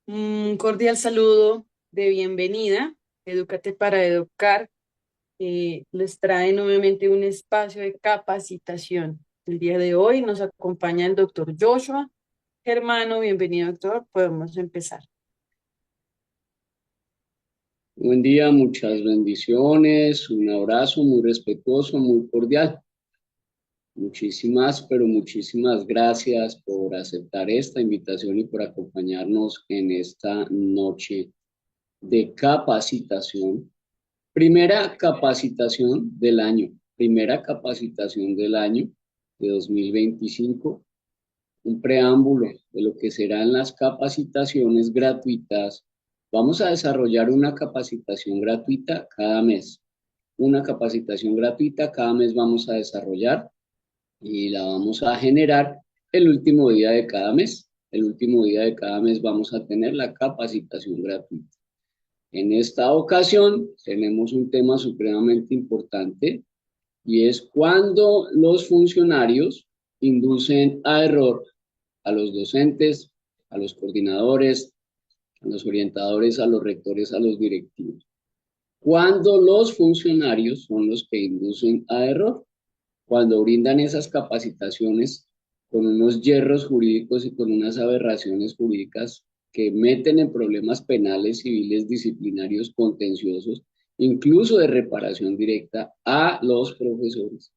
Un cordial saludo de bienvenida. Edúcate para Educar les trae nuevamente un espacio de capacitación. El día de hoy nos acompaña el doctor Joshua Germano. Bienvenido, doctor. Podemos empezar. Buen día, muchas bendiciones, un abrazo muy respetuoso, muy cordial. Muchísimas, pero muchísimas gracias por aceptar esta invitación y por acompañarnos en esta noche de capacitación. Primera capacitación del año de 2025, un preámbulo de lo que serán las capacitaciones gratuitas. Vamos a desarrollar una capacitación gratuita cada mes. Una capacitación gratuita cada mes vamos a desarrollar y la vamos a generar el último día de cada mes. El último día de cada mes vamos a tener la capacitación gratuita. En esta ocasión tenemos un tema supremamente importante y es cuando los funcionarios inducen a error a los docentes, a los coordinadores, a los orientadores, a los rectores, a los directivos. Cuando los funcionarios son los que inducen a error, cuando brindan esas capacitaciones con unos hierros jurídicos y con unas aberraciones jurídicas que meten en problemas penales, civiles, disciplinarios, contenciosos, incluso de reparación directa a los profesores.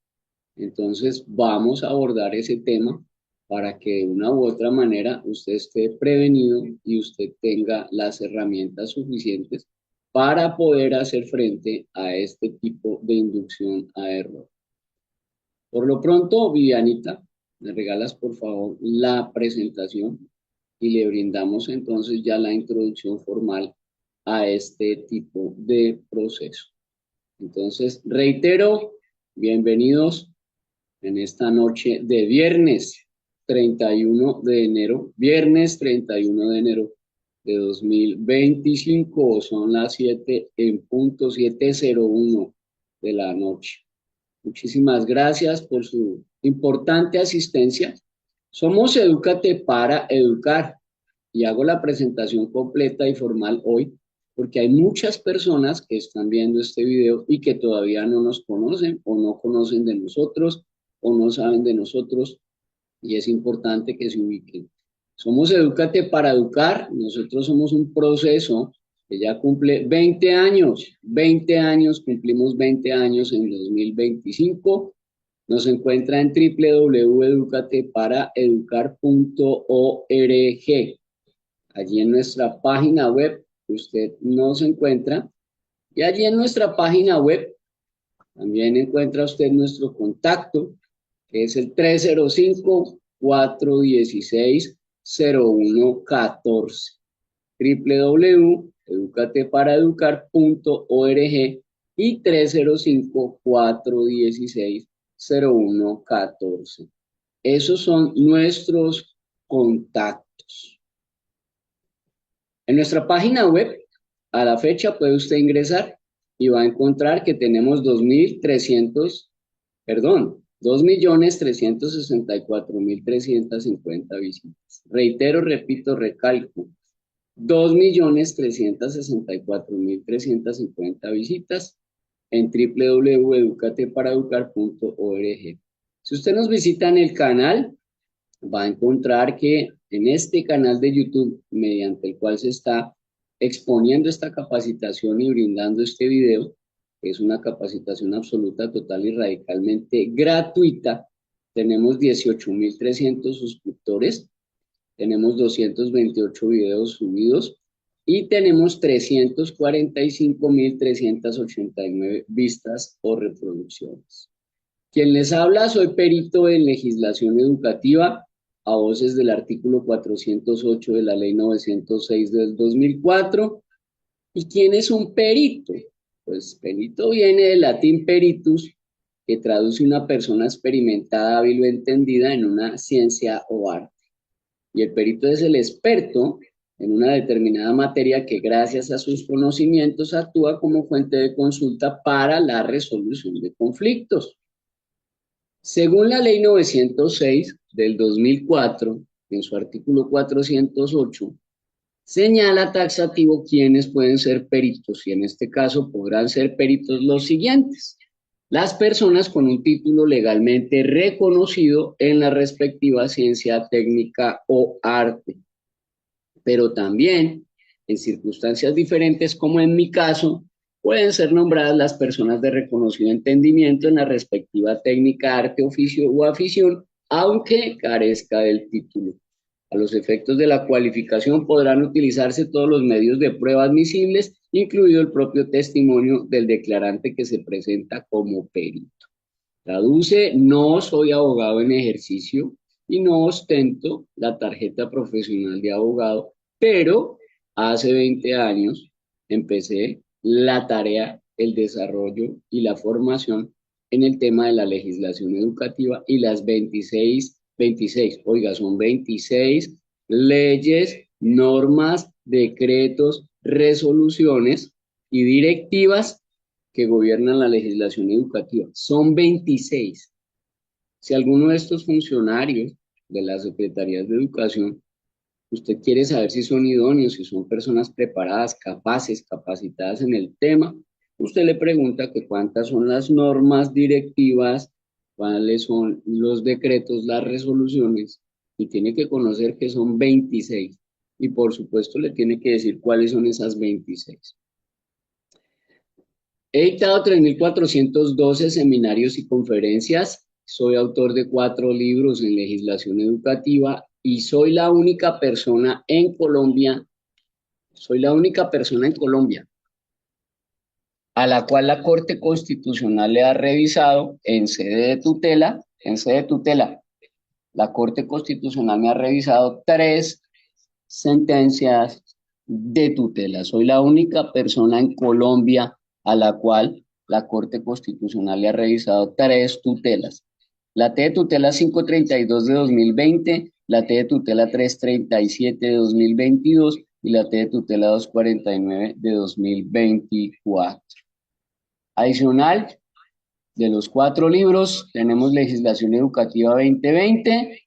Entonces vamos a abordar ese tema para que de una u otra manera usted esté prevenido y usted tenga las herramientas suficientes para poder hacer frente a este tipo de inducción a error. Por lo pronto, Vivianita, me regalas por favor la presentación y le brindamos entonces ya la introducción formal a este tipo de proceso. Entonces, reitero, bienvenidos en esta noche de viernes 31 de enero, viernes 31 de enero de 2025, son las 7 en punto, 7:01 de la noche. Muchísimas gracias por su importante asistencia. Somos Edúcate para Educar y hago la presentación completa y formal hoy porque hay muchas personas que están viendo este video y que todavía no nos conocen o no conocen de nosotros o no saben de nosotros y es importante que se ubiquen. Somos Edúcate para Educar, nosotros somos un proceso que ya cumple 20 años, cumplimos 20 años en 2025. Nos encuentra en www.educateparaeducar.org. Allí en nuestra página web usted nos encuentra y allí en nuestra página web también encuentra usted nuestro contacto, que es el 305-416-0114. www.educateparaeducar.org y 305-416-0114. Esos son nuestros contactos. En nuestra página web, a la fecha puede usted ingresar y va a encontrar que tenemos 2.364.350 visitas. Reitero, repito, recalco, 2.364.350 visitas en www.educateparaeducar.org. Si usted nos visita en el canal, va a encontrar que en este canal de YouTube, mediante el cual se está exponiendo esta capacitación y brindando este video, que es una capacitación absoluta, total y radicalmente gratuita, tenemos 18.300 suscriptores, tenemos 228 videos subidos y tenemos 345.389 vistas o reproducciones. Quien les habla, soy perito en legislación educativa, a voces del artículo 408 de la ley 906 del 2004. ¿Y quién es un perito? Pues perito viene del latín peritus, que traduce una persona experimentada, hábil o entendida en una ciencia o arte. Y el perito es el experto en una determinada materia que gracias a sus conocimientos actúa como fuente de consulta para la resolución de conflictos. Según la ley 906 del 2004, en su artículo 408, Señala taxativo quiénes pueden ser peritos y en este caso podrán ser peritos los siguientes. Las personas con un título legalmente reconocido en la respectiva ciencia técnica o arte, pero también en circunstancias diferentes, como en mi caso, pueden ser nombradas las personas de reconocido entendimiento en la respectiva técnica, arte, oficio o afición, aunque carezca del título. A los efectos de la cualificación podrán utilizarse todos los medios de prueba admisibles, incluido el propio testimonio del declarante que se presenta como perito. Traduce, no soy abogado en ejercicio y no ostento la tarjeta profesional de abogado, pero hace 20 años empecé la tarea, el desarrollo y la formación en el tema de la legislación educativa y las 26, oiga, son 26 leyes, normas, decretos, resoluciones y directivas que gobiernan la legislación educativa. Son 26. Si alguno de estos funcionarios de las secretarías de educación, usted quiere saber si son idóneos, si son personas preparadas, capaces, capacitadas en el tema, usted le pregunta que cuántas son las normas directivas, cuáles son los decretos, las resoluciones, y tiene que conocer que son 26. Y por supuesto le tiene que decir cuáles son esas 26. He dictado 3.412 seminarios y conferencias, soy autor de 4 libros en legislación educativa y soy la única persona en Colombia a la cual la Corte Constitucional le ha revisado en sede de tutela, la Corte Constitucional me ha revisado 3 sentencias de tutela. Soy la única persona en Colombia a la cual la Corte Constitucional le ha revisado 3 tutelas. La T de tutela 532 de 2020, la T de tutela 337 de 2022 y la T de tutela 249 de 2024. Adicional, de los 4 libros, tenemos Legislación Educativa 2020,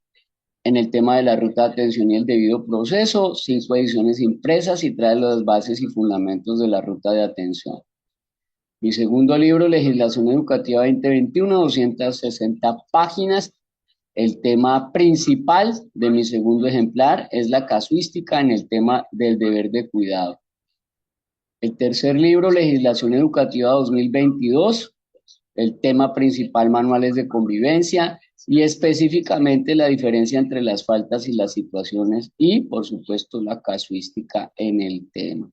en el tema de la ruta de atención y el debido proceso, 5 ediciones impresas y trae las bases y fundamentos de la ruta de atención. Mi segundo libro, Legislación Educativa 2021, 260 páginas. El tema principal de mi segundo ejemplar es la casuística en el tema del deber de cuidado. El tercer libro, Legislación Educativa 2022, el tema principal, manuales de convivencia y específicamente la diferencia entre las faltas y las situaciones y, por supuesto, la casuística en el tema.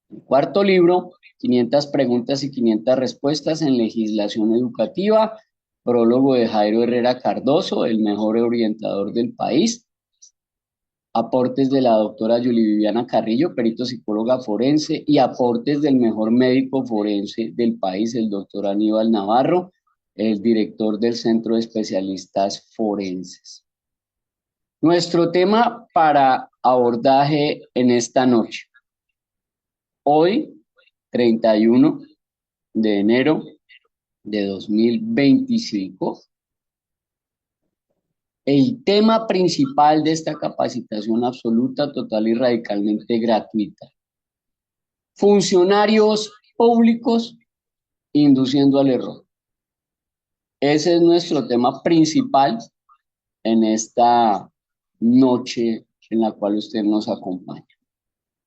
El cuarto libro, 500 preguntas y 500 respuestas en legislación educativa, prólogo de Jairo Herrera Cardoso, el mejor orientador del país. Aportes de la doctora Yuli Viviana Carrillo, perito psicóloga forense, y aportes del mejor médico forense del país, el doctor Aníbal Navarro, el director del Centro de Especialistas Forenses. Nuestro tema para abordaje en esta noche. Hoy, 31 de enero de 2025, el tema principal de esta capacitación absoluta, total y radicalmente gratuita. Funcionarios públicos induciendo al error. Ese es nuestro tema principal en esta noche en la cual usted nos acompaña.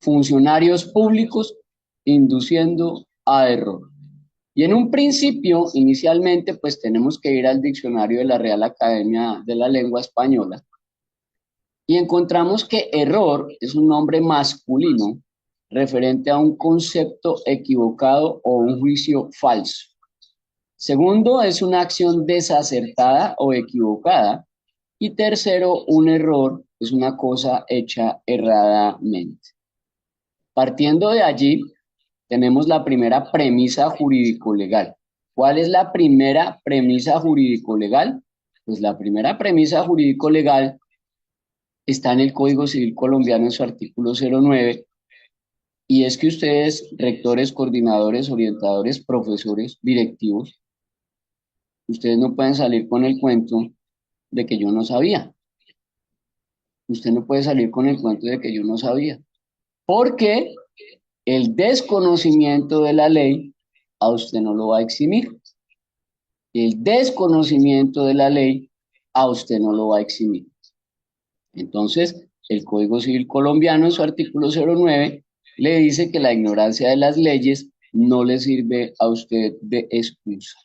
Funcionarios públicos induciendo a error. Y en un principio, inicialmente, pues tenemos que ir al diccionario de la Real Academia de la Lengua Española y encontramos que error es un nombre masculino referente a un concepto equivocado o un juicio falso. Segundo, es una acción desacertada o equivocada. Y tercero, un error es una cosa hecha erradamente. Partiendo de allí, tenemos la primera premisa jurídico-legal. ¿Cuál es la primera premisa jurídico-legal? Pues la primera premisa jurídico-legal está en el Código Civil colombiano en su artículo 09, y es que ustedes, rectores, coordinadores, orientadores, profesores, directivos, ustedes no pueden salir con el cuento de que yo no sabía. Usted no puede salir con el cuento de que yo no sabía. Porque el desconocimiento de la ley a usted no lo va a eximir. El desconocimiento de la ley a usted no lo va a eximir. Entonces, el Código Civil colombiano en su artículo 09 le dice que la ignorancia de las leyes no le sirve a usted de excusa.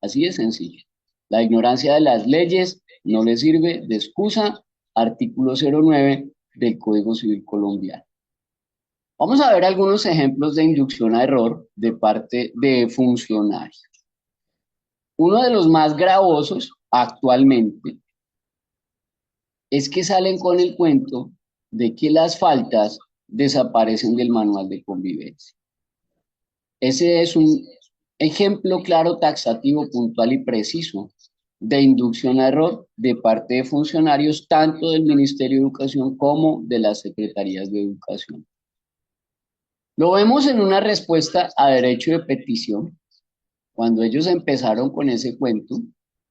Así de sencillo. La ignorancia de las leyes no le sirve de excusa. Artículo 09 del Código Civil colombiano. Vamos a ver algunos ejemplos de inducción a error de parte de funcionarios. Uno de los más gravosos actualmente es que salen con el cuento de que las faltas desaparecen del manual de convivencia. Ese es un ejemplo claro, taxativo, puntual y preciso de inducción a error de parte de funcionarios tanto del Ministerio de Educación como de las Secretarías de Educación. Lo vemos en una respuesta a derecho de petición, cuando ellos empezaron con ese cuento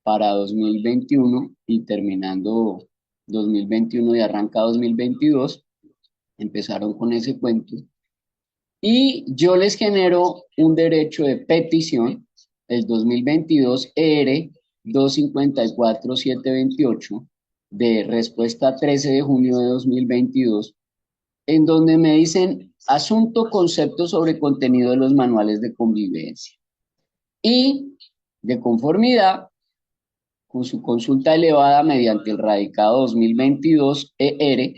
para 2021 y terminando 2021 y arranca 2022, empezaron con ese cuento. Y yo les genero un derecho de petición, el 2022 ER 254-728, de respuesta 13 de junio de 2022, en donde me dicen asunto, concepto sobre contenido de los manuales de convivencia. Y de conformidad con su consulta elevada mediante el radicado 2022 ER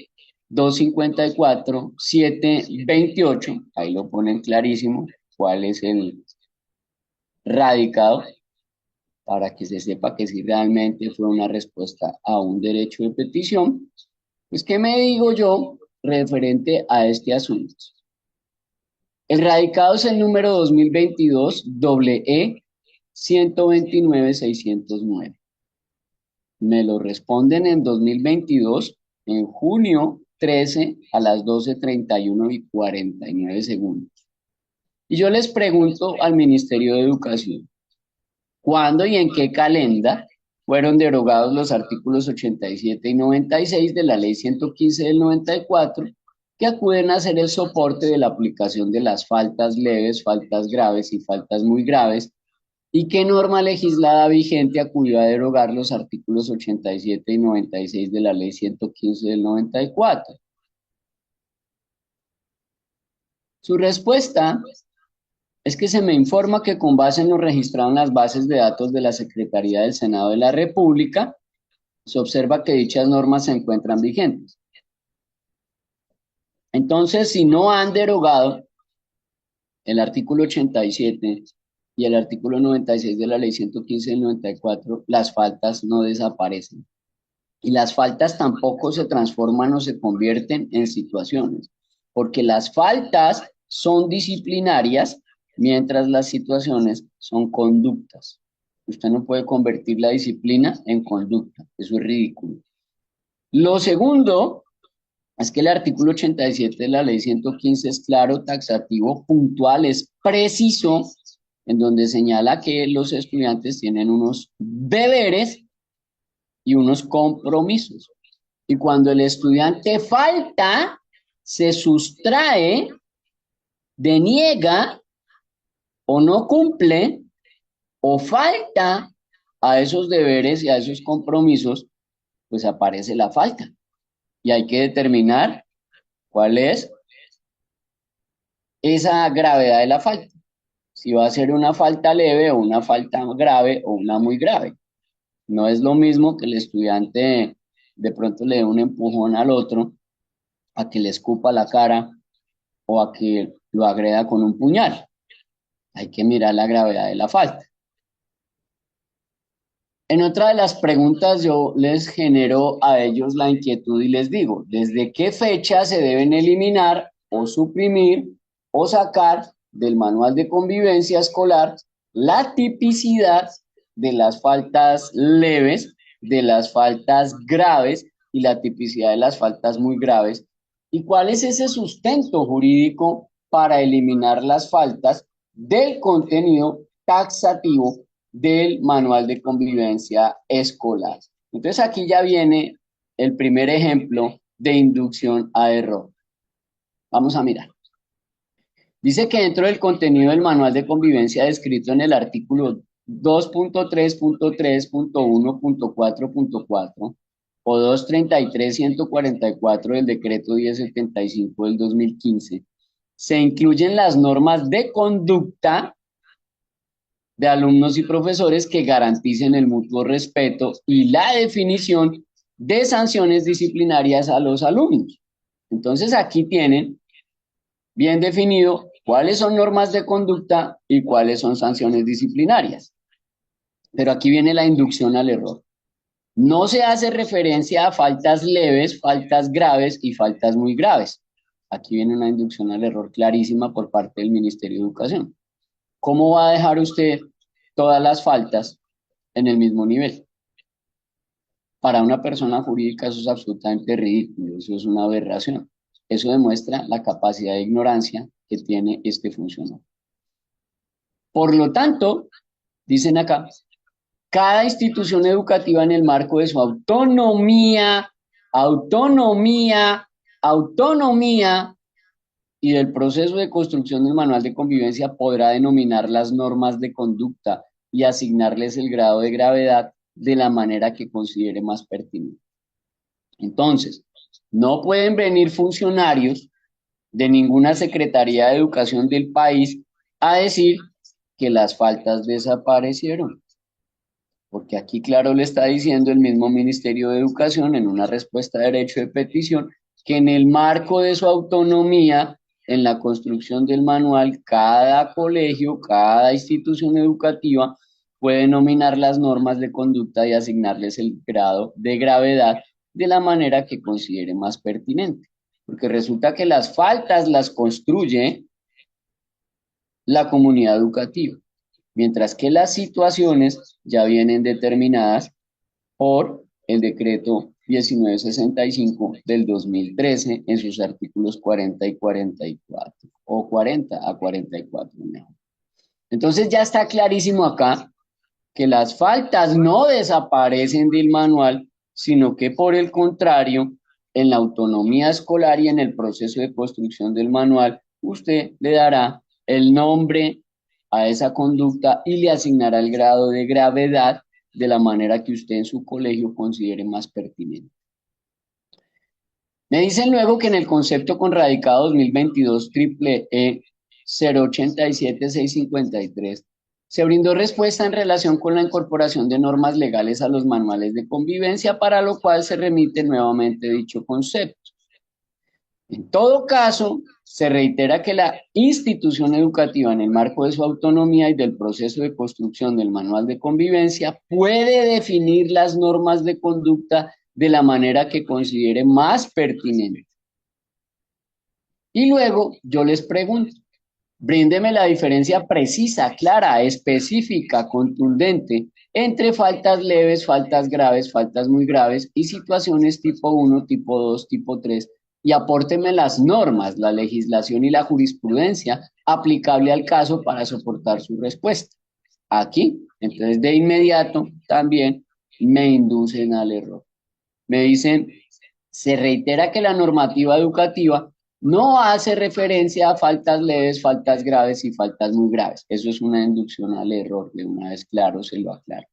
254-728, ahí lo ponen clarísimo cuál es el radicado, para que se sepa que si realmente fue una respuesta a un derecho de petición. Pues, ¿qué me digo yo referente a este asunto? El radicado es el número 2022 EE 129-609. Me lo responden en 2022, en junio 13 a las 12:31:49. Y yo les pregunto al Ministerio de Educación, ¿cuándo y en qué calenda fueron derogados los artículos 87 y 96 de la Ley 115 del 94, que acuden a ser el soporte de la aplicación de las faltas leves, faltas graves y faltas muy graves? ¿Y qué norma legislada vigente acudió a derogar los artículos 87 y 96 de la Ley 115 del 94? Su respuesta es que se me informa que con base en lo registrado en las bases de datos de la Secretaría del Senado de la República, se observa que dichas normas se encuentran vigentes. Entonces, si no han derogado el artículo 87 y el artículo 96 de la Ley 115 del 94, las faltas no desaparecen. Y las faltas tampoco se transforman o se convierten en situaciones, porque las faltas son disciplinarias, mientras las situaciones son conductas. Usted no puede convertir la disciplina en conducta, eso es ridículo. Lo segundo es que el artículo 87 de la Ley 115 es claro, taxativo, puntual, es preciso, en donde señala que los estudiantes tienen unos deberes y unos compromisos. Y cuando el estudiante falta, se sustrae, deniega o no cumple o falta a esos deberes y a esos compromisos, pues aparece la falta. Y hay que determinar cuál es esa gravedad de la falta. Si va a ser una falta leve o una falta grave o una muy grave. No es lo mismo que el estudiante de pronto le dé un empujón al otro, a que le escupa la cara o a que lo agreda con un puñal. Hay que mirar la gravedad de la falta. En otra de las preguntas yo les genero a ellos la inquietud y les digo, ¿desde qué fecha se deben eliminar o suprimir o sacar del manual de convivencia escolar la tipicidad de las faltas leves, de las faltas graves y la tipicidad de las faltas muy graves? ¿Y cuál es ese sustento jurídico para eliminar las faltas del contenido taxativo del manual de convivencia escolar? Entonces aquí ya viene el primer ejemplo de inducción a error. Vamos a mirar. Dice que dentro del contenido del manual de convivencia descrito en el artículo 2.3.3.1.4.4 o 233.144 del decreto 1075 del 2015, se incluyen las normas de conducta de alumnos y profesores que garanticen el mutuo respeto y la definición de sanciones disciplinarias a los alumnos. Entonces aquí tienen bien definido cuáles son normas de conducta y cuáles son sanciones disciplinarias. Pero aquí viene la inducción al error. No se hace referencia a faltas leves, faltas graves y faltas muy graves. Aquí viene una inducción al error clarísima por parte del Ministerio de Educación. ¿Cómo va a dejar usted todas las faltas en el mismo nivel? Para una persona jurídica eso es absolutamente ridículo, eso es una aberración. Eso demuestra la capacidad de ignorancia que tiene este funcionario. Por lo tanto, dicen acá, cada institución educativa en el marco de su autonomía y del proceso de construcción del manual de convivencia podrá denominar las normas de conducta y asignarles el grado de gravedad de la manera que considere más pertinente. Entonces, no pueden venir funcionarios de ninguna Secretaría de Educación del país a decir que las faltas desaparecieron, porque aquí claro le está diciendo el mismo Ministerio de Educación en una respuesta de derecho de petición que en el marco de su autonomía en la construcción del manual, cada colegio, cada institución educativa puede nominar las normas de conducta y asignarles el grado de gravedad de la manera que considere más pertinente. Porque resulta que las faltas las construye la comunidad educativa, mientras que las situaciones ya vienen determinadas por el decreto 1965 del 2013 en sus artículos 40 y 44, o 40 a 44 mejor. Entonces ya está clarísimo acá que las faltas no desaparecen del manual, sino que por el contrario, en la autonomía escolar y en el proceso de construcción del manual, usted le dará el nombre a esa conducta y le asignará el grado de gravedad de la manera que usted en su colegio considere más pertinente. Me dicen luego que en el concepto con radicado 2022 triple E 087653 se brindó respuesta en relación con la incorporación de normas legales a los manuales de convivencia, para lo cual se remite nuevamente dicho concepto. En todo caso, se reitera que la institución educativa, en el marco de su autonomía y del proceso de construcción del manual de convivencia, puede definir las normas de conducta de la manera que considere más pertinente. Y luego yo les pregunto, bríndeme la diferencia precisa, clara, específica, contundente entre faltas leves, faltas graves, faltas muy graves y situaciones tipo 1, tipo 2, tipo 3, y apórteme las normas, la legislación y la jurisprudencia aplicable al caso para soportar su respuesta. Aquí, entonces de inmediato también me inducen al error. Me dicen, se reitera que la normativa educativa no hace referencia a faltas leves, faltas graves y faltas muy graves. Eso es una inducción al error, de una vez claro, se lo aclaro.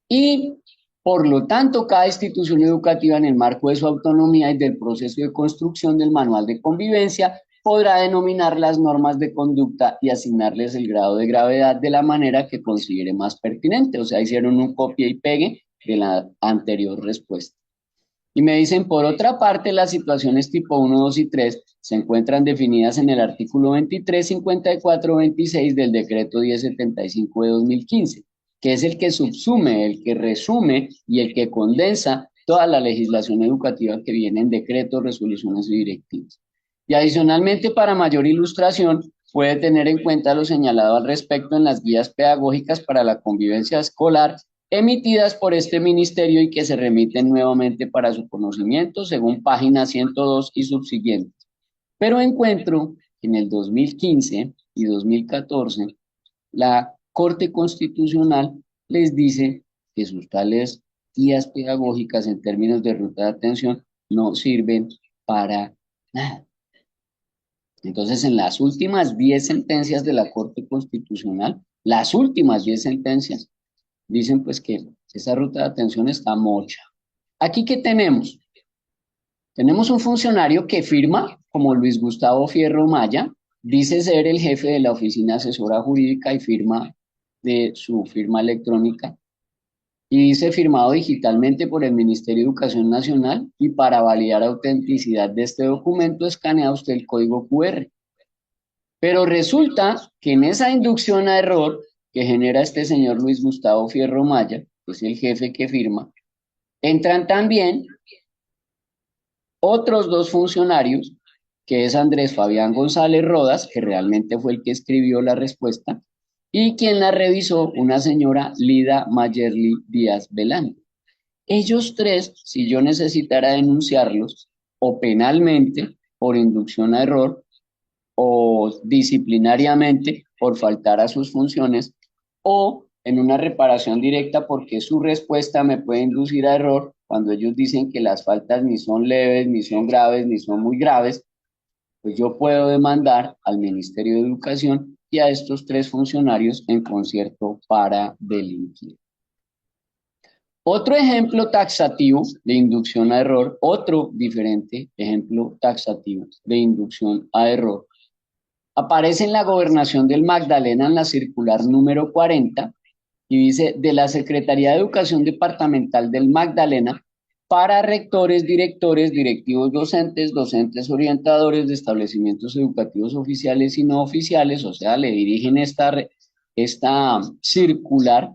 Y por lo tanto, cada institución educativa en el marco de su autonomía y del proceso de construcción del manual de convivencia podrá denominar las normas de conducta y asignarles el grado de gravedad de la manera que considere más pertinente. O sea, hicieron un copia y pegue de la anterior respuesta. Y me dicen, por otra parte, las situaciones tipo 1, 2 y 3 se encuentran definidas en el artículo 23, 54, 26 del decreto 1075 de 2015, que es el que subsume, el que resume y el que condensa toda la legislación educativa que viene en decretos, resoluciones y directivas. Y adicionalmente, para mayor ilustración, puede tener en cuenta lo señalado al respecto en las guías pedagógicas para la convivencia escolar emitidas por este ministerio y que se remiten nuevamente para su conocimiento según página 102 y subsiguientes. Pero encuentro que en el 2015 y 2014 la Corte Constitucional les dice que sus tales guías pedagógicas en términos de ruta de atención no sirven para nada. Entonces, en las últimas 10 sentencias de la Corte Constitucional, las últimas 10 sentencias, dicen pues que esa ruta de atención está mocha. Aquí, ¿qué tenemos? Tenemos un funcionario que firma como Luis Gustavo Fierro Maya, dice ser el jefe de la oficina asesora jurídica y firma de su firma electrónica, y dice firmado digitalmente por el Ministerio de Educación Nacional, y para validar autenticidad de este documento escanea usted el código QR. Pero resulta que en esa inducción a error que genera este señor Luis Gustavo Fierro Maya, que es el jefe que firma, entran también otros dos funcionarios, que es Andrés Fabián González Rodas, que realmente fue el que escribió la respuesta, y quien la revisó, una señora Lida Mayerly Díaz Belán. Ellos tres, si yo necesitara denunciarlos, o penalmente por inducción a error, o disciplinariamente por faltar a sus funciones, o en una reparación directa porque su respuesta me puede inducir a error cuando ellos dicen que las faltas ni son leves, ni son graves, ni son muy graves, pues yo puedo demandar al Ministerio de Educación y a estos tres funcionarios en concierto para delinquir. Otro ejemplo taxativo de inducción a error, otro diferente ejemplo taxativo de inducción a error, aparece en la gobernación del Magdalena en la circular número 40 y dice de la Secretaría de Educación Departamental del Magdalena para rectores, directores, directivos docentes, docentes orientadores de establecimientos educativos oficiales y no oficiales, o sea, le dirigen esta circular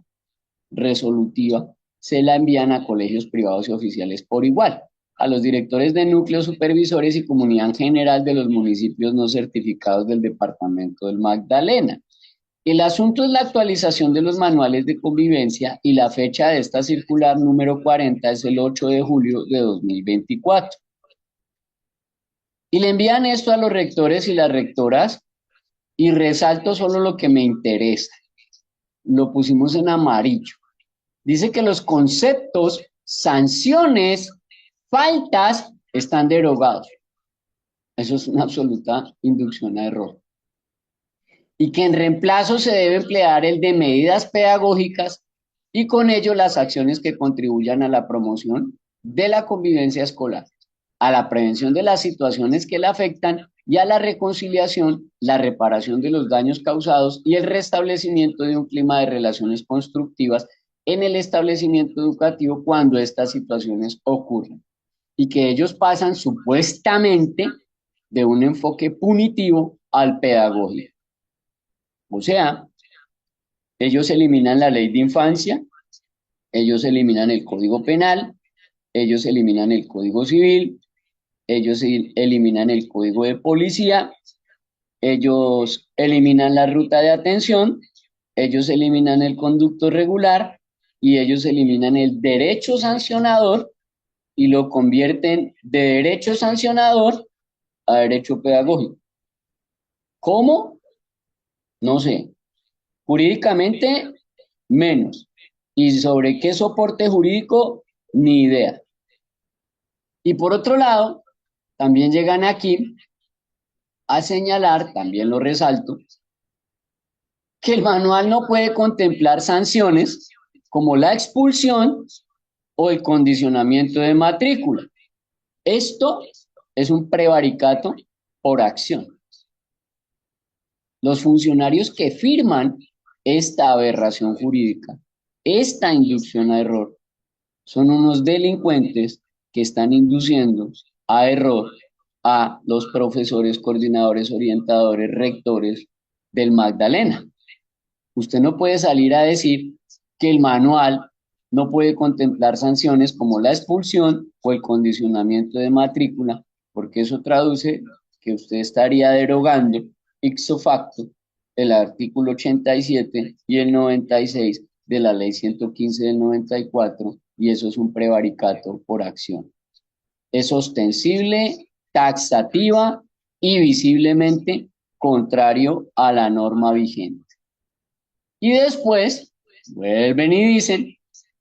resolutiva, se la envían a colegios privados y oficiales por igual, a los directores de núcleos supervisores y comunidad en general de los municipios no certificados del departamento del Magdalena. El asunto es la actualización de los manuales de convivencia y la fecha de esta circular número 40 es el 8 de julio de 2024. Y le envían esto a los rectores y las rectoras y resalto solo lo que me interesa. Lo pusimos en amarillo. Dice que los conceptos, sanciones, faltas están derogados. Eso es una absoluta inducción a error. Y que en reemplazo se debe emplear el de medidas pedagógicas y con ello las acciones que contribuyan a la promoción de la convivencia escolar, a la prevención de las situaciones que la afectan y a la reconciliación, la reparación de los daños causados y el restablecimiento de un clima de relaciones constructivas en el establecimiento educativo cuando estas situaciones ocurren. Y que ellos pasan supuestamente de un enfoque punitivo al pedagógico. O sea, ellos eliminan la ley de infancia, ellos eliminan el código penal, ellos eliminan el código civil, ellos eliminan el código de policía, ellos eliminan la ruta de atención, ellos eliminan el conducto regular y ellos eliminan el derecho sancionador y lo convierten de derecho sancionador a derecho pedagógico. ¿Cómo? No sé. Jurídicamente, menos. ¿Y sobre qué soporte jurídico? Ni idea. Y por otro lado, también llegan aquí a señalar, también lo resalto, que el manual no puede contemplar sanciones como la expulsión o el condicionamiento de matrícula. Esto es un prevaricato por acción. Los funcionarios que firman esta aberración jurídica, esta inducción a error, son unos delincuentes que están induciendo a error a los profesores, coordinadores, orientadores, rectores del Magdalena. Usted no puede salir a decir que el manual no puede contemplar sanciones como la expulsión o el condicionamiento de matrícula, porque eso traduce que usted estaría derogando ipso facto el artículo 87 y el 96 de la ley 115 del 94, y eso es un prevaricato por acción. Es ostensible, taxativa y visiblemente contrario a la norma vigente. Y después vuelven y dicen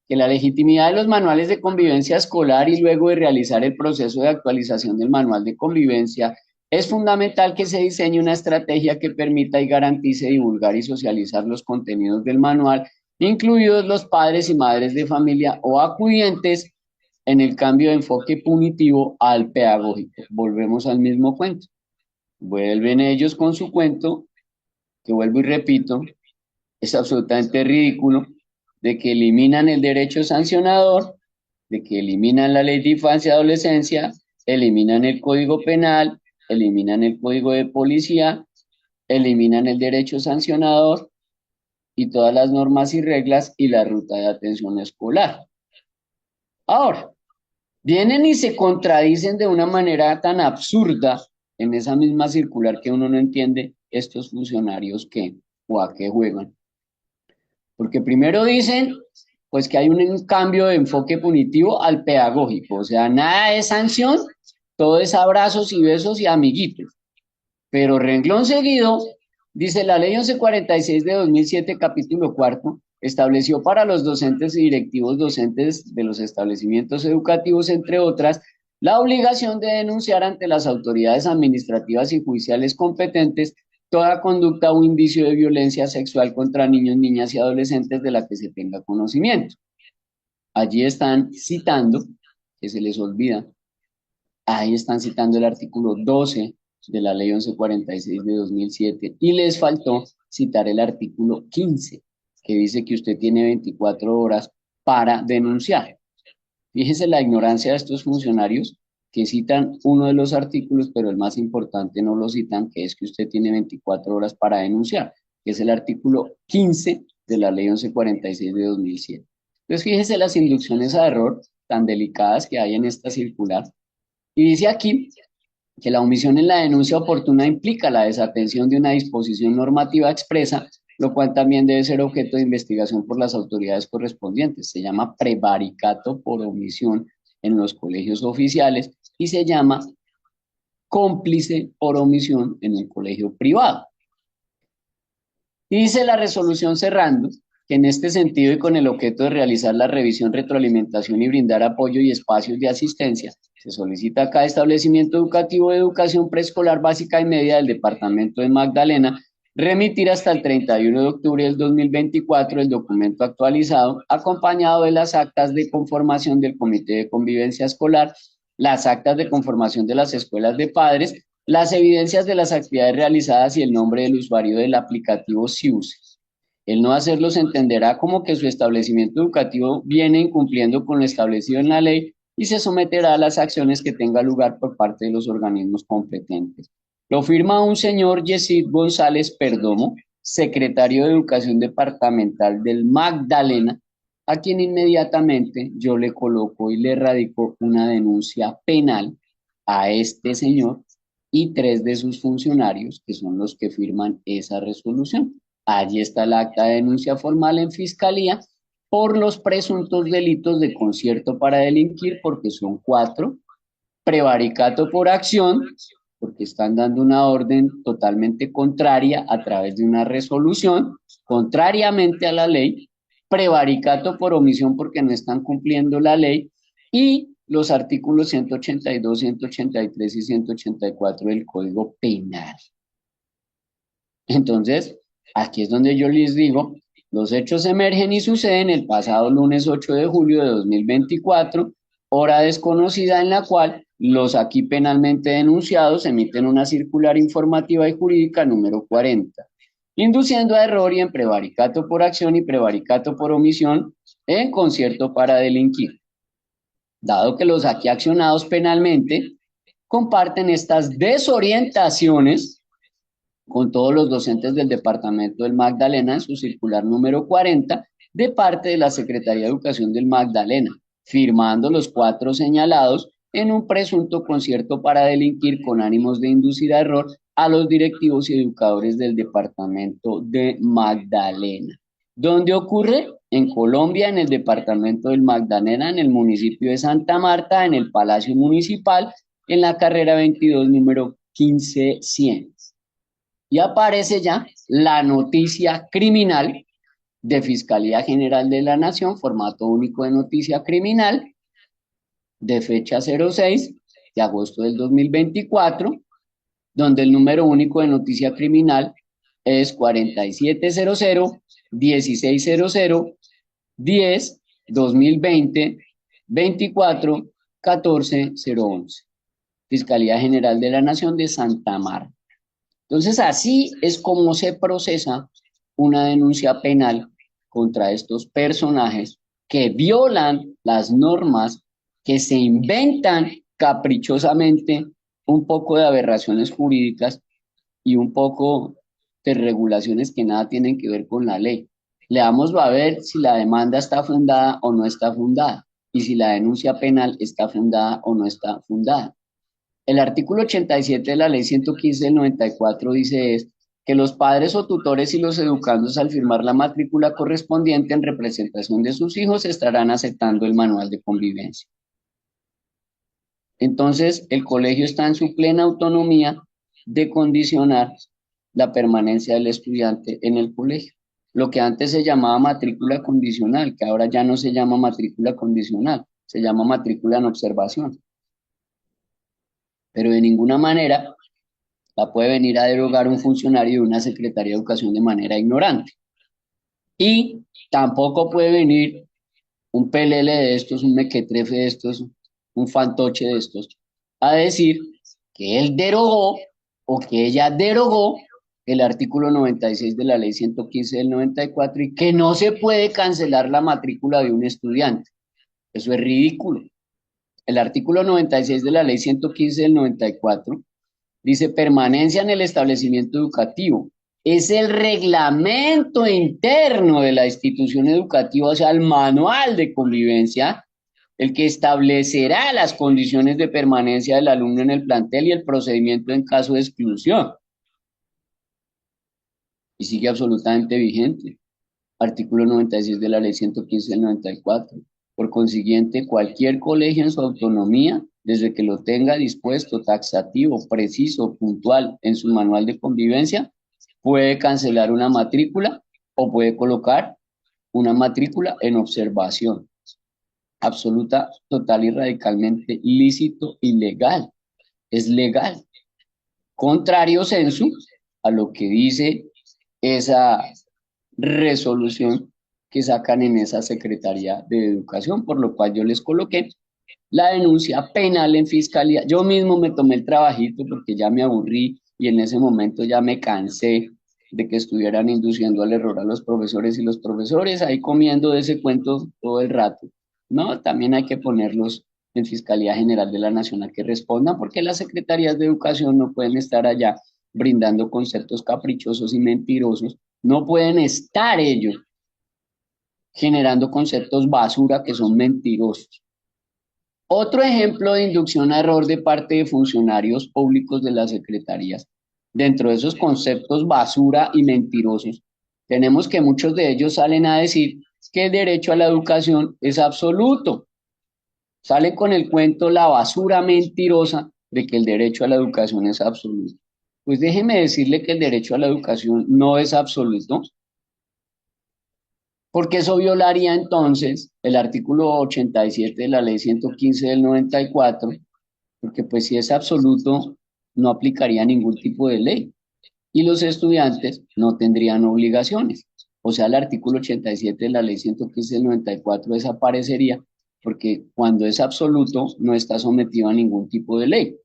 que la legitimidad de los manuales de convivencia escolar y luego de realizar el proceso de actualización del manual de convivencia Es fundamental que se diseñe una estrategia que permita y garantice divulgar y socializar los contenidos del manual, incluidos los padres y madres de familia o acudientes en el cambio de enfoque punitivo al pedagógico. Volvemos al mismo cuento. Vuelven ellos con su cuento, que vuelvo y repito, es absolutamente ridículo, de que eliminan el derecho sancionador, de que eliminan la ley de infancia y adolescencia, eliminan el código penal, eliminan el código de policía, eliminan el derecho sancionador y todas las normas y reglas y la ruta de atención escolar. Ahora, vienen y se contradicen de una manera tan absurda en esa misma circular que uno no entiende estos funcionarios qué o a qué juegan. Porque primero dicen, pues que hay un cambio de enfoque punitivo al pedagógico, o sea, nada de sanción, todo es abrazos y besos y amiguitos. Pero renglón seguido, dice la ley 1146 de 2007, capítulo cuarto, estableció para los docentes y directivos docentes de los establecimientos educativos, entre otras, la obligación de denunciar ante las autoridades administrativas y judiciales competentes toda conducta o indicio de violencia sexual contra niños, niñas y adolescentes de la que se tenga conocimiento. Allí están citando, que se les olvida, ahí están citando el artículo 12 de la ley 1146 de 2007 y les faltó citar el artículo 15 que dice que usted tiene 24 horas para denunciar. Fíjese la ignorancia de estos funcionarios que citan uno de los artículos, pero el más importante no lo citan, que es que usted tiene 24 horas para denunciar, que es el artículo 15 de la ley 1146 de 2007. Entonces, fíjese las inducciones a error tan delicadas que hay en esta circular. Y dice aquí que la omisión en la denuncia oportuna implica la desatención de una disposición normativa expresa, lo cual también debe ser objeto de investigación por las autoridades correspondientes. Se llama prevaricato por omisión en los colegios oficiales y se llama cómplice por omisión en el colegio privado. Y dice la resolución cerrando que en este sentido y con el objeto de realizar la revisión, retroalimentación y brindar apoyo y espacios de asistencia, se solicita a cada establecimiento educativo de educación preescolar básica y media del departamento de Magdalena remitir hasta el 31 de octubre del 2024 el documento actualizado, acompañado de las actas de conformación del Comité de Convivencia Escolar, las actas de conformación de las escuelas de padres, las evidencias de las actividades realizadas y el nombre del usuario del aplicativo SIUSE. El no hacerlo se entenderá como que su establecimiento educativo viene incumpliendo con lo establecido en la ley y se someterá a las acciones que tenga lugar por parte de los organismos competentes. Lo firma un señor Yesid González Perdomo, secretario de Educación Departamental del Magdalena, a quien inmediatamente yo le coloco y le radico una denuncia penal a este señor y 3 de sus funcionarios, que son los que firman esa resolución. Allí está el acta de denuncia formal en fiscalía por los presuntos delitos de concierto para delinquir, porque son 4, prevaricato por acción, porque están dando una orden totalmente contraria a través de una resolución, contrariamente a la ley, prevaricato por omisión porque no están cumpliendo la ley, y los artículos 182, 183 y 184 del Código Penal. Entonces, aquí es donde yo les digo, los hechos emergen y suceden el pasado lunes 8 de julio de 2024, hora desconocida en la cual los aquí penalmente denunciados emiten una circular informativa y jurídica número 40, induciendo a error y en prevaricato por acción y prevaricato por omisión en concierto para delinquir. Dado que los aquí accionados penalmente comparten estas desorientaciones con todos los docentes del departamento del Magdalena en su circular número 40 de parte de la Secretaría de Educación del Magdalena, firmando los 4 señalados en un presunto concierto para delinquir con ánimos de inducir a error a los directivos y educadores del departamento de Magdalena. ¿Dónde ocurre? En Colombia, en el departamento del Magdalena, en el municipio de Santa Marta, en el Palacio Municipal, en la carrera 22, número 15100. Y aparece ya la noticia criminal de Fiscalía General de la Nación, formato único de noticia criminal, de fecha 06 de agosto del 2024, donde el número único de noticia criminal es 4700-1600-10-2020-24-14-011. Fiscalía General de la Nación de Santa Marta. Entonces, así es como se procesa una denuncia penal contra estos personajes que violan las normas, que se inventan caprichosamente un poco de aberraciones jurídicas y un poco de regulaciones que nada tienen que ver con la ley. Leámoslo a ver si la demanda está fundada o no está fundada y si la denuncia penal está fundada o no está fundada. El artículo 87 de la ley 115 del 94 dice es que los padres o tutores y los educandos al firmar la matrícula correspondiente en representación de sus hijos estarán aceptando el manual de convivencia. Entonces, el colegio está en su plena autonomía de condicionar la permanencia del estudiante en el colegio. Lo que antes se llamaba matrícula condicional, que ahora ya no se llama matrícula condicional, se llama matrícula en observación. Pero de ninguna manera la puede venir a derogar un funcionario de una Secretaría de Educación de manera ignorante. Y tampoco puede venir un PLL de estos, un mequetrefe de estos, un fantoche de estos, a decir que él derogó o que ella derogó el artículo 96 de la ley 115 del 94 y que no se puede cancelar la matrícula de un estudiante. Eso es ridículo. El artículo 96 de la ley 115 del 94 dice permanencia en el establecimiento educativo. Es el reglamento interno de la institución educativa, o sea, el manual de convivencia, el que establecerá las condiciones de permanencia del alumno en el plantel y el procedimiento en caso de exclusión. Y sigue absolutamente vigente. Artículo 96 de la ley 115 del 94. Por consiguiente, cualquier colegio en su autonomía, desde que lo tenga dispuesto, taxativo, preciso, puntual en su manual de convivencia, puede cancelar una matrícula o puede colocar una matrícula en observación. Absoluta, total y radicalmente lícito y legal. Es legal. Contrario sensu a lo que dice esa resolución que sacan en esa Secretaría de Educación, por lo cual yo les coloqué la denuncia penal en fiscalía. Yo mismo me tomé el trabajito porque ya me aburrí y en ese momento ya me cansé de que estuvieran induciendo al error a los profesores y los profesores ahí comiendo de ese cuento todo el rato. No, también hay que ponerlos en Fiscalía General de la Nación a que respondan porque las secretarías de educación no pueden estar allá brindando conceptos caprichosos y mentirosos, no pueden estar ellos generando conceptos basura que son mentirosos. Otro ejemplo de inducción a error de parte de funcionarios públicos de las secretarías, dentro de esos conceptos basura y mentirosos, tenemos que muchos de ellos salen a decir que el derecho a la educación es absoluto. Salen con el cuento la basura mentirosa de que el derecho a la educación es absoluto. Pues déjeme decirle que el derecho a la educación no es absoluto, porque eso violaría entonces el artículo 87 de la ley 115 del 94, porque pues si es absoluto, no aplicaría ningún tipo de ley y los estudiantes no tendrían obligaciones. O sea, el artículo 87 de la ley 115 del 94 desaparecería porque cuando es absoluto no está sometido a ningún tipo de ley.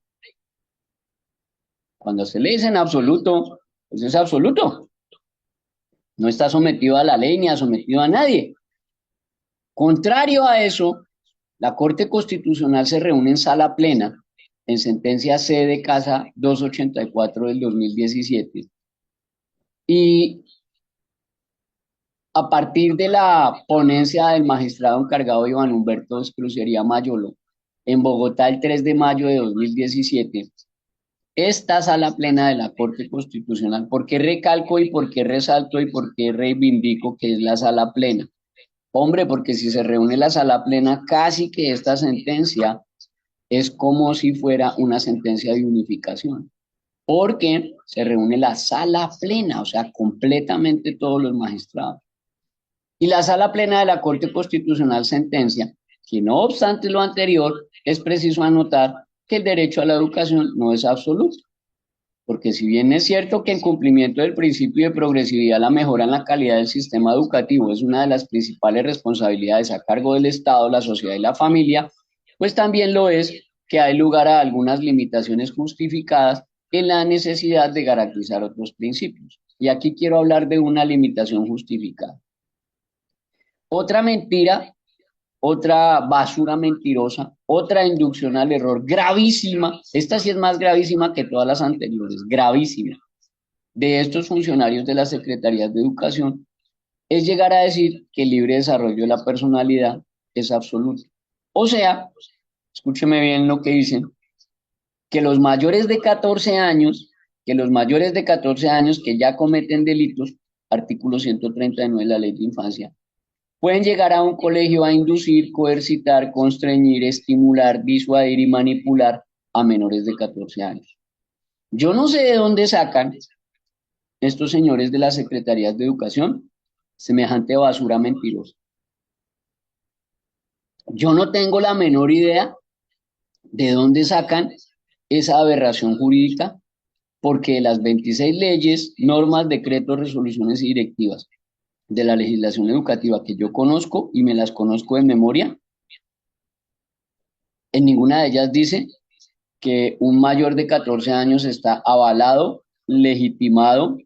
Cuando se le dice en absoluto, pues es absoluto. No está sometido a la ley ni ha sometido a nadie. Contrario a eso, la Corte Constitucional se reúne en sala plena, en sentencia C de Casa 284 del 2017, y a partir de la ponencia del magistrado encargado Iván Humberto Crucería Mayolo, en Bogotá el 3 de mayo de 2017, esta sala plena de la Corte Constitucional, ¿por qué recalco y por qué resalto y por qué reivindico que es la sala plena? Hombre, porque si se reúne la sala plena, casi que esta sentencia es como si fuera una sentencia de unificación, porque se reúne la sala plena, o sea, completamente todos los magistrados. Y la sala plena de la Corte Constitucional sentencia que no obstante lo anterior, es preciso anotar que el derecho a la educación no es absoluto. Porque si bien es cierto que en cumplimiento del principio de progresividad, la mejora en la calidad del sistema educativo es una de las principales responsabilidades a cargo del Estado, la sociedad y la familia, pues también lo es que hay lugar a algunas limitaciones justificadas en la necesidad de garantizar otros principios. Y aquí quiero hablar de una limitación justificada. Otra mentira, otra basura mentirosa, otra inducción al error gravísima, esta sí es más gravísima que todas las anteriores, gravísima, de estos funcionarios de las secretarías de educación, es llegar a decir que el libre desarrollo de la personalidad es absoluto. O sea, escúcheme bien lo que dicen, que los mayores de 14 años, que los mayores de 14 años que ya cometen delitos, artículo 139 de la Ley de Infancia, pueden llegar a un colegio a inducir, coercitar, constreñir, estimular, disuadir y manipular a menores de 14 años. Yo no sé de dónde sacan estos señores de las secretarías de educación semejante basura mentirosa. Yo no tengo la menor idea de dónde sacan esa aberración jurídica, porque las 26 leyes, normas, decretos, resoluciones y directivas de la legislación educativa que yo conozco y me las conozco de memoria, en ninguna de ellas dice que un mayor de 14 años está avalado, legitimado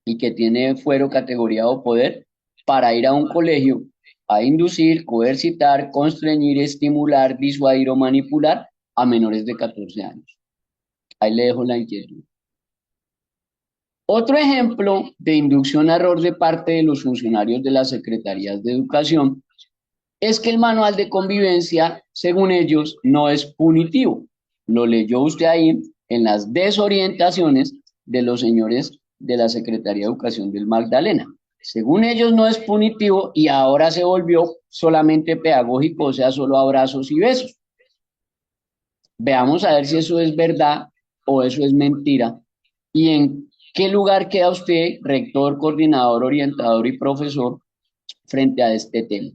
y que tiene fuero, categoría o poder para ir a un colegio a inducir, coercitar, constreñir, estimular, disuadir o manipular a menores de 14 años. Ahí le dejo la inquietud. Otro ejemplo de inducción a error de parte de los funcionarios de las secretarías de educación es que el manual de convivencia, según ellos, no es punitivo. Lo leyó usted ahí en las desorientaciones de los señores de la Secretaría de Educación del Magdalena. Según ellos no es punitivo y ahora se volvió solamente pedagógico, o sea, solo abrazos y besos. Veamos a ver si eso es verdad o eso es mentira y en qué lugar queda usted, rector, coordinador, orientador y profesor, frente a este tema.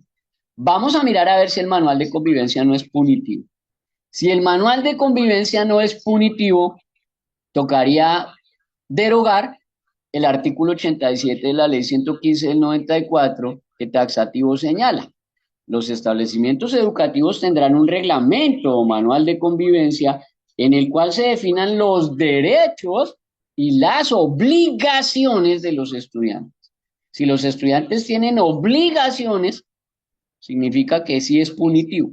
Vamos a mirar a ver si el manual de convivencia no es punitivo. Si el manual de convivencia no es punitivo, tocaría derogar el artículo 87 de la ley 115 del 94, que taxativo señala. Los establecimientos educativos tendrán un reglamento o manual de convivencia en el cual se definan los derechos y las obligaciones de los estudiantes. Si los estudiantes tienen obligaciones, significa que sí es punitivo.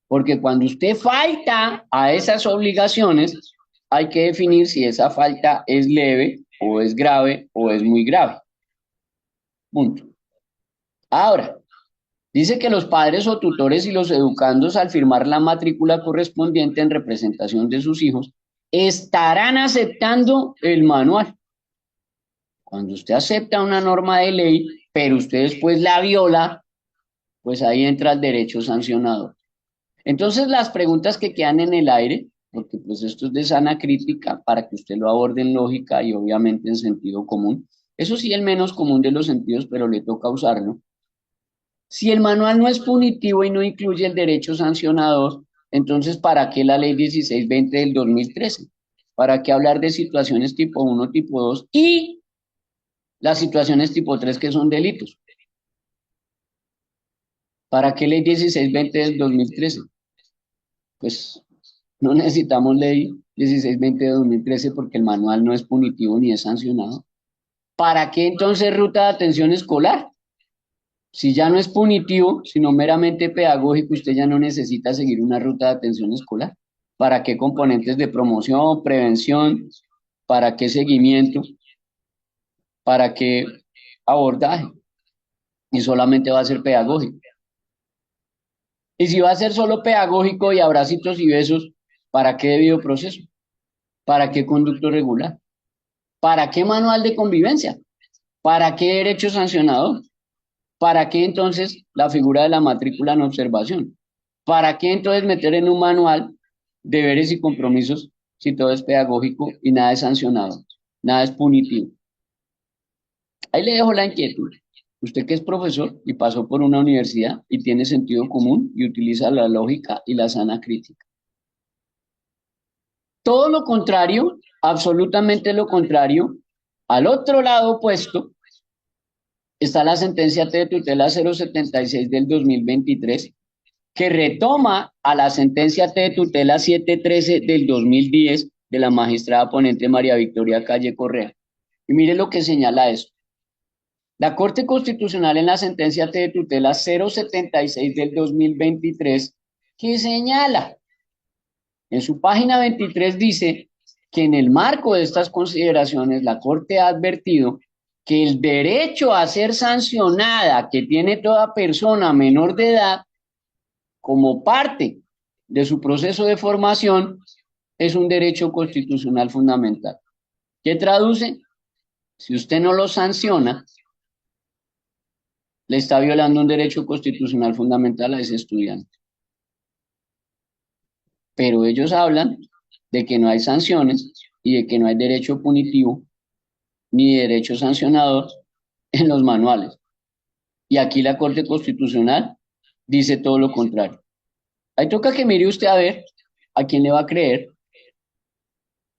Porque cuando usted falta a esas obligaciones, hay que definir si esa falta es leve o es grave o es muy grave. Punto. Ahora, dice que los padres o tutores y los educandos al firmar la matrícula correspondiente en representación de sus hijos estarán aceptando el manual. Cuando usted acepta una norma de ley, pero usted después la viola, pues ahí entra el derecho sancionador. Entonces las preguntas que quedan en el aire, porque pues esto es de sana crítica para que usted lo aborde en lógica y obviamente en sentido común, eso sí el menos común de los sentidos, pero le toca usarlo. Si el manual no es punitivo y no incluye el derecho sancionador, entonces ¿para qué la ley 1620 del 2013? ¿Para qué hablar de situaciones tipo 1, tipo 2 y las situaciones tipo 3 que son delitos? ¿Para qué ley 1620 del 2013? Pues no necesitamos ley 1620 de 2013 porque el manual no es punitivo ni es sancionado. ¿Para qué entonces ruta de atención escolar? Si ya no es punitivo, sino meramente pedagógico, usted ya no necesita seguir una ruta de atención escolar. ¿Para qué componentes de promoción, prevención? ¿Para qué seguimiento? ¿Para qué abordaje? Y solamente va a ser pedagógico. Y si va a ser solo pedagógico y abracitos y besos, ¿para qué debido proceso? ¿Para qué conducto regular? ¿Para qué manual de convivencia? ¿Para qué derecho sancionador? ¿Para qué entonces la figura de la matrícula en observación? ¿Para qué entonces meter en un manual deberes y compromisos si todo es pedagógico y nada es sancionado, nada es punitivo? Ahí le dejo la inquietud. Usted que es profesor y pasó por una universidad y tiene sentido común y utiliza la lógica y la sana crítica. Todo lo contrario absolutamente lo contrario. Al otro lado opuesto está la sentencia T de tutela 076 del 2023, que retoma a la sentencia T de tutela 713 del 2010 de la magistrada ponente María Victoria Calle Correa. Y mire lo que señala esto. La Corte Constitucional en la sentencia T de tutela 076 del 2023, que señala, en su página 23 dice que en el marco de estas consideraciones la Corte ha advertido que el derecho a ser sancionada que tiene toda persona menor de edad como parte de su proceso de formación es un derecho constitucional fundamental. ¿Qué traduce? Si usted no lo sanciona, le está violando un derecho constitucional fundamental a ese estudiante. Pero ellos hablan de que no hay sanciones y de que no hay derecho punitivo ni derecho sancionador en los manuales. Y aquí la Corte Constitucional dice todo lo contrario. Ahí toca que mire usted a ver a quién le va a creer.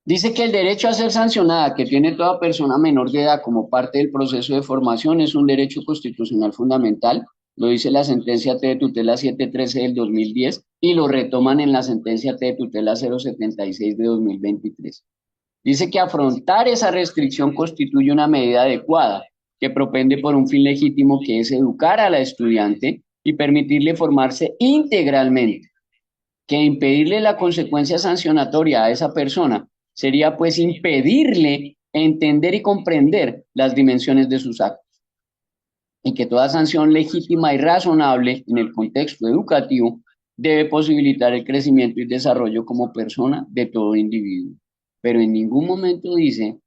Dice que el derecho a ser sancionada que tiene toda persona menor de edad como parte del proceso de formación es un derecho constitucional fundamental. Lo dice la sentencia T de tutela 713 del 2010 y lo retoman en la sentencia T de tutela 076 de 2023. Dice que afrontar esa restricción constituye una medida adecuada que propende por un fin legítimo que es educar a la estudiante y permitirle formarse integralmente, que impedirle la consecuencia sancionatoria a esa persona sería pues impedirle entender y comprender las dimensiones de sus actos, y que toda sanción legítima y razonable en el contexto educativo debe posibilitar el crecimiento y desarrollo como persona de todo individuo. Pero en ningún momento dice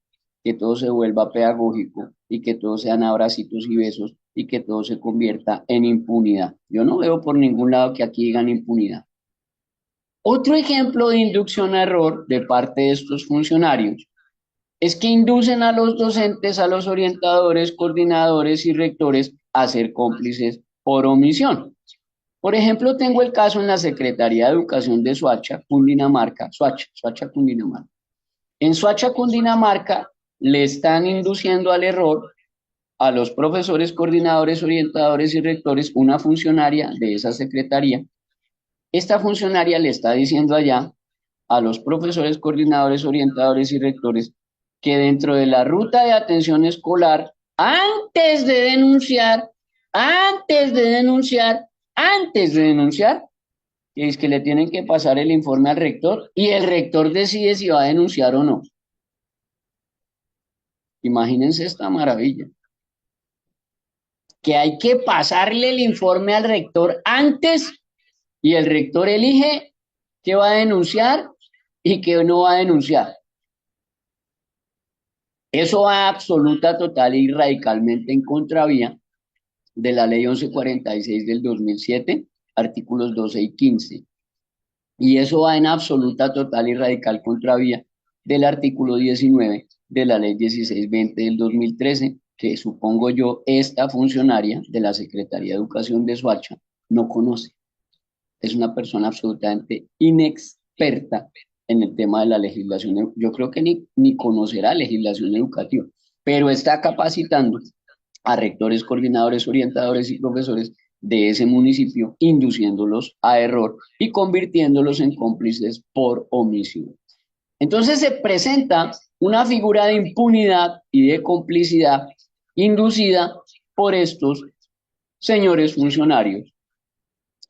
que todo se vuelva pedagógico y que todo sean abracitos y besos y que todo se convierta en impunidad. Yo no veo por ningún lado que aquí digan impunidad. Otro ejemplo de inducción a error de parte de estos funcionarios es que inducen a los docentes, a los orientadores, coordinadores y rectores a ser cómplices por omisión. Por ejemplo, tengo el caso en la Secretaría de Educación de Soacha, Cundinamarca, Soacha, Cundinamarca. En Soacha, Cundinamarca, le están induciendo al error a los profesores, coordinadores, orientadores y rectores, una funcionaria de esa secretaría. Esta funcionaria le está diciendo allá a los profesores, coordinadores, orientadores y rectores que dentro de la ruta de atención escolar, antes de denunciar, antes de denunciar, antes de denunciar, es que le tienen que pasar el informe al rector y el rector decide si va a denunciar o no. Imagínense esta maravilla. Que hay que pasarle el informe al rector antes y el rector elige qué va a denunciar y qué no va a denunciar. Eso va absoluta, total y radicalmente en contravía de la ley 1146 del 2007, artículos 12 y 15. Y eso va en absoluta, total y radical contravía del artículo 19 de la ley 1620 del 2013, que supongo yo esta funcionaria de la Secretaría de Educación de Soacha no conoce. Es una persona absolutamente inexperta en el tema de la legislación. Yo creo que ni conocerá legislación educativa, pero está capacitando a rectores, coordinadores, orientadores y profesores de ese municipio, induciéndolos a error y convirtiéndolos en cómplices por omisión. Entonces se presenta una figura de impunidad y de complicidad inducida por estos señores funcionarios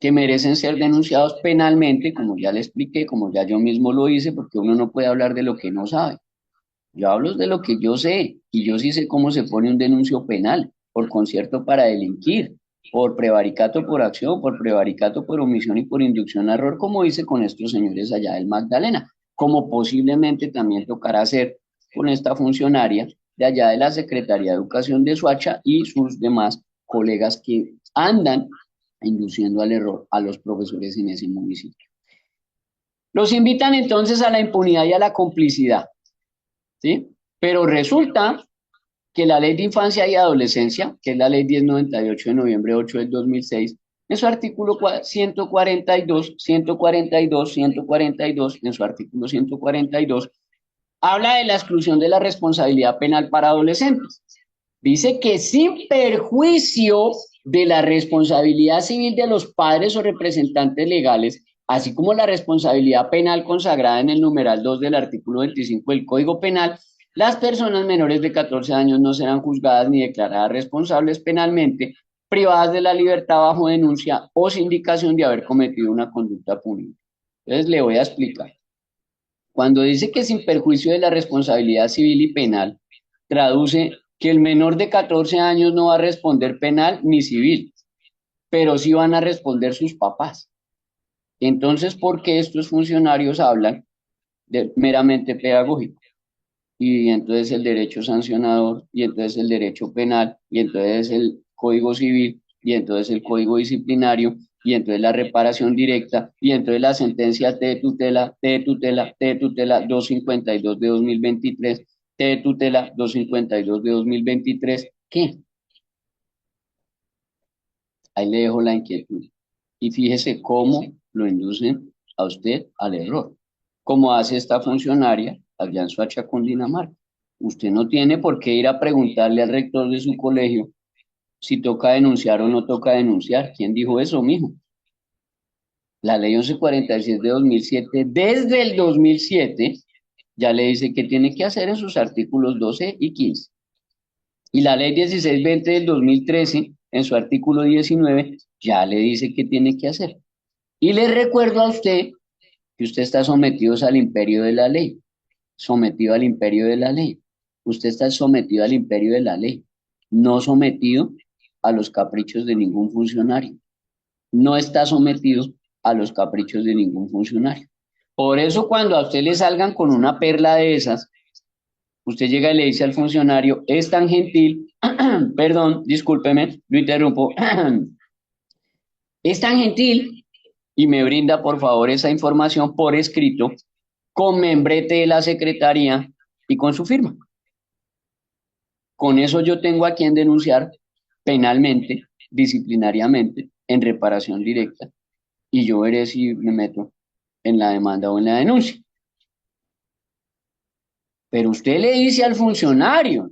que merecen ser denunciados penalmente, como ya le expliqué, como ya yo mismo lo hice, porque uno no puede hablar de lo que no sabe. Yo hablo de lo que yo sé, y yo sí sé cómo se pone un denuncio penal, por concierto para delinquir, por prevaricato por acción, por prevaricato por omisión y por inducción a error, como hice con estos señores allá del Magdalena, como posiblemente también tocará hacer con esta funcionaria de allá de la Secretaría de Educación de Soacha y sus demás colegas que andan induciendo al error a los profesores en ese municipio. Los invitan entonces a la impunidad y a la complicidad, ¿sí? Pero resulta que la Ley de Infancia y Adolescencia, que es la Ley 1098 de noviembre 8 del 2006, en su artículo 142, 142, 142, en su artículo 142, habla de la exclusión de la responsabilidad penal para adolescentes. Dice que sin perjuicio de la responsabilidad civil de los padres o representantes legales, así como la responsabilidad penal consagrada en el numeral 2 del artículo 25 del Código Penal, las personas menores de 14 años no serán juzgadas ni declaradas responsables penalmente, privadas de la libertad bajo denuncia o sindicación de haber cometido una conducta pública. Entonces le voy a explicar. Cuando dice que sin perjuicio de la responsabilidad civil y penal, traduce que el menor de 14 años no va a responder penal ni civil, pero sí van a responder sus papás. Entonces, ¿por qué estos funcionarios hablan de meramente pedagógico? Y entonces el derecho sancionador, y entonces el derecho penal, y entonces el código civil, y entonces el código disciplinario, y entonces la reparación directa, y entonces la sentencia T de tutela 252 de 2023, T de tutela 252 de 2023, ¿qué? Ahí le dejo la inquietud. Y fíjese cómo lo inducen a usted al error. Como hace esta funcionaria allá en Soacha, Cundinamarca. Usted no tiene por qué ir a preguntarle al rector de su colegio si toca denunciar o no toca denunciar. ¿Quién dijo eso, mijo? La ley 1146 de 2007, desde el 2007, ya le dice qué tiene que hacer en sus artículos 12 y 15. Y la ley 1620 del 2013, en su artículo 19, ya le dice qué tiene que hacer. Y le recuerdo a usted que usted está sometido al imperio de la ley, sometido al imperio de la ley. Usted está sometido al imperio de la ley, no sometido a los caprichos de ningún funcionario. No está sometido a los caprichos de ningún funcionario. Por eso cuando a usted le salgan con una perla de esas, usted llega y le dice al funcionario, es tan gentil, perdón, discúlpeme, lo interrumpo, es tan gentil y me brinda por favor esa información por escrito con membrete de la secretaría y con su firma. Con eso yo tengo a quien denunciar penalmente, disciplinariamente, en reparación directa, y yo veré si me meto en la demanda o en la denuncia. Pero usted le dice al funcionario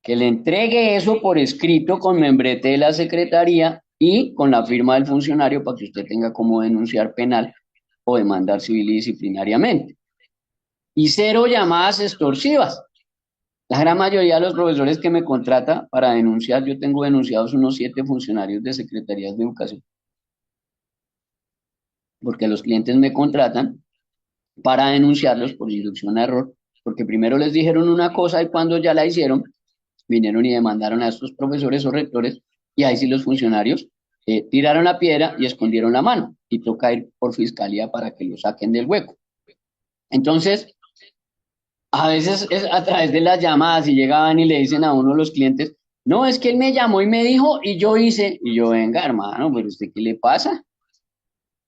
que le entregue eso por escrito con membrete de la secretaría y con la firma del funcionario para que usted tenga como denunciar penal o demandar civil y disciplinariamente. Y cero llamadas extorsivas. La gran mayoría de los profesores que me contrata para denunciar, yo tengo denunciados unos 7 funcionarios de secretarías de educación, porque los clientes me contratan para denunciarlos por inducción a error, porque primero les dijeron una cosa y cuando ya la hicieron, vinieron y demandaron a estos profesores o rectores, y ahí sí los funcionarios tiraron la piedra y escondieron la mano, y toca ir por fiscalía para que lo saquen del hueco. Entonces, a veces es a través de las llamadas y llegaban y le dicen a uno los clientes, no, es que él me llamó y me dijo y yo hice, y yo, venga hermano, pero usted qué le pasa?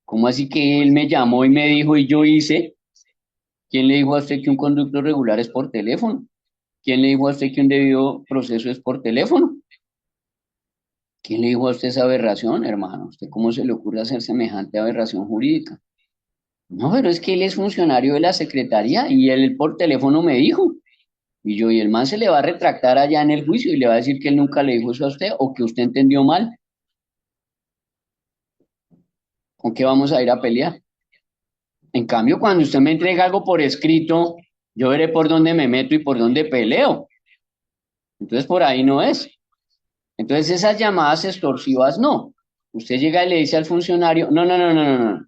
¿Cómo así que él me llamó y me dijo y yo hice? ¿Quién le dijo a usted que un conducto regular es por teléfono? ¿Quién le dijo a usted que un debido proceso es por teléfono? ¿Quién le dijo a usted esa aberración, hermano? ¿Usted cómo se le ocurre hacer semejante aberración jurídica? No, pero es que él es funcionario de la secretaría y él por teléfono me dijo. Y yo, y el man se le va a retractar allá en el juicio y le va a decir que él nunca le dijo eso a usted o que usted entendió mal. ¿Con qué vamos a ir a pelear? En cambio, cuando usted me entrega algo por escrito, yo veré por dónde me meto y por dónde peleo. Entonces, por ahí no es. Entonces, esas llamadas extorsivas no. Usted llega y le dice al funcionario, no, no, no, no, no, no.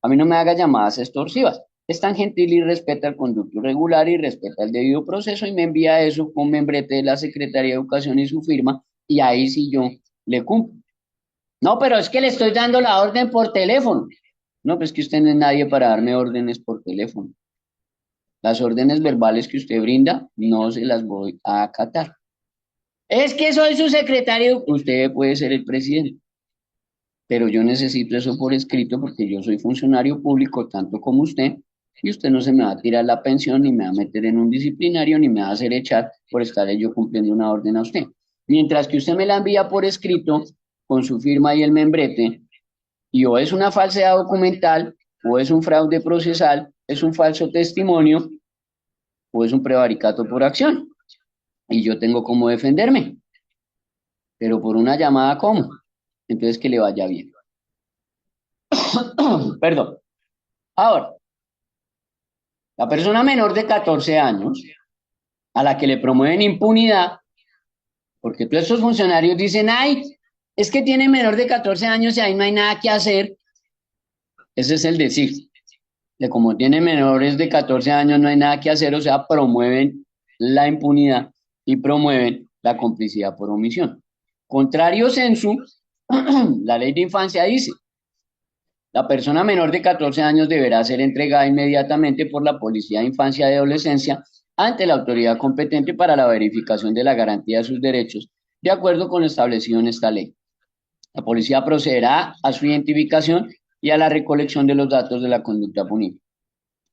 A mí no me haga llamadas extorsivas. Es tan gentil y respeta el conducto regular y respeta el debido proceso y me envía eso con membrete de la Secretaría de Educación y su firma y ahí sí yo le cumplo. No, pero es que le estoy dando la orden por teléfono. No, pues que usted no es nadie para darme órdenes por teléfono. Las órdenes verbales que usted brinda no se las voy a acatar. Es que soy su secretario. Usted puede ser el presidente, pero yo necesito eso por escrito porque yo soy funcionario público tanto como usted y usted no se me va a tirar la pensión ni me va a meter en un disciplinario ni me va a hacer echar por estar yo cumpliendo una orden a usted. Mientras que usted me la envía por escrito con su firma y el membrete y o es una falsedad documental o es un fraude procesal, es un falso testimonio o es un prevaricato por acción. Y yo tengo cómo defenderme, pero por una llamada, ¿cómo? Entonces que le vaya bien. Perdón. Ahora, la persona menor de 14 años, a la que le promueven impunidad, porque todos estos funcionarios dicen, ay, es que tiene menor de 14 años y ahí no hay nada que hacer. Ese es el decir, de como tiene menores de 14 años no hay nada que hacer, o sea, promueven la impunidad y promueven la complicidad por omisión. Contrario sensu, la ley de infancia dice, la persona menor de 14 años deberá ser entregada inmediatamente por la Policía de Infancia y Adolescencia ante la autoridad competente para la verificación de la garantía de sus derechos, de acuerdo con lo establecido en esta ley. La policía procederá a su identificación y a la recolección de los datos de la conducta punible.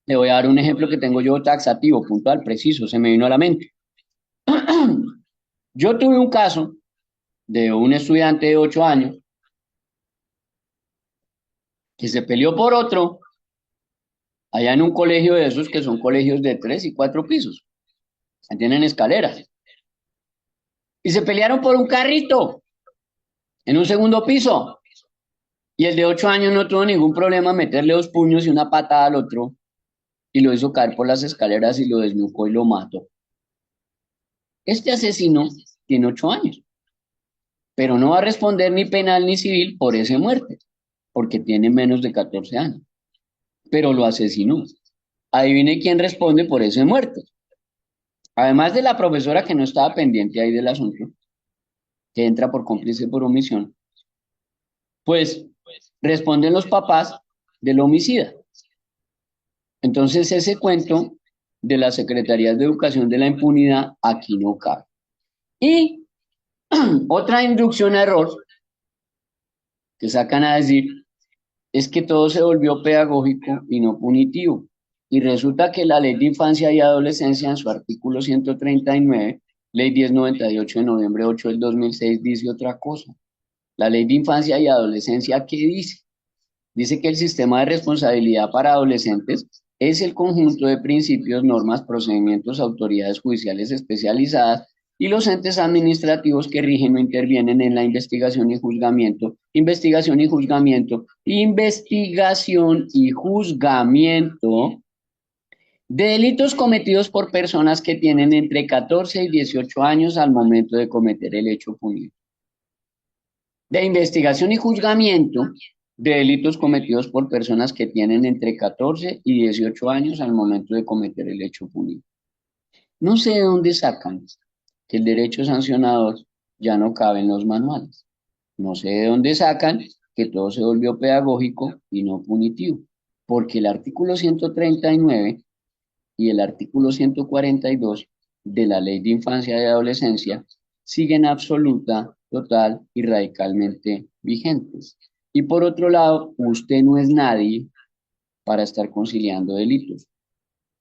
Le voy a dar un ejemplo que tengo yo taxativo, puntual, preciso, se me vino a la mente. Yo tuve un caso de un estudiante de 8 años que se peleó por otro allá en un colegio de esos que son colegios de 3 y 4 pisos. Tienen escaleras. Y se pelearon por un carrito en un segundo piso. Y el de 8 años no tuvo ningún problema en meterle 2 puños y una patada al otro y lo hizo caer por las escaleras y lo desnucó y lo mató. Este asesino tiene 8 años, pero no va a responder ni penal ni civil por esa muerte, porque tiene menos de 14 años, pero lo asesinó. Adivine quién responde por esa muerte. Además de la profesora que no estaba pendiente ahí del asunto, que entra por cómplice por omisión, pues responden los papás del homicida. Entonces ese cuento de las secretarías de educación de la impunidad aquí no cabe. Y otra inducción a error que sacan a decir es que todo se volvió pedagógico y no punitivo. Y resulta que la Ley de Infancia y Adolescencia, en su artículo 139, Ley 1098 de noviembre 8 del 2006, dice otra cosa. La Ley de Infancia y Adolescencia, ¿qué dice? Dice que el sistema de responsabilidad para adolescentes es el conjunto de principios, normas, procedimientos, autoridades judiciales especializadas y los entes administrativos que rigen o intervienen en la investigación y juzgamiento, investigación y juzgamiento, investigación y juzgamiento de delitos cometidos por personas que tienen entre 14 y 18 años al momento de cometer el hecho punible. De investigación y juzgamiento de delitos cometidos por personas que tienen entre 14 y 18 años al momento de cometer el hecho punible. No sé de dónde sacan que el derecho sancionador ya no cabe en los manuales. No sé de dónde sacan que todo se volvió pedagógico y no punitivo, porque el artículo 139 y el artículo 142 de la Ley de Infancia y Adolescencia siguen absoluta, total y radicalmente vigentes. Y por otro lado, usted no es nadie para estar conciliando delitos.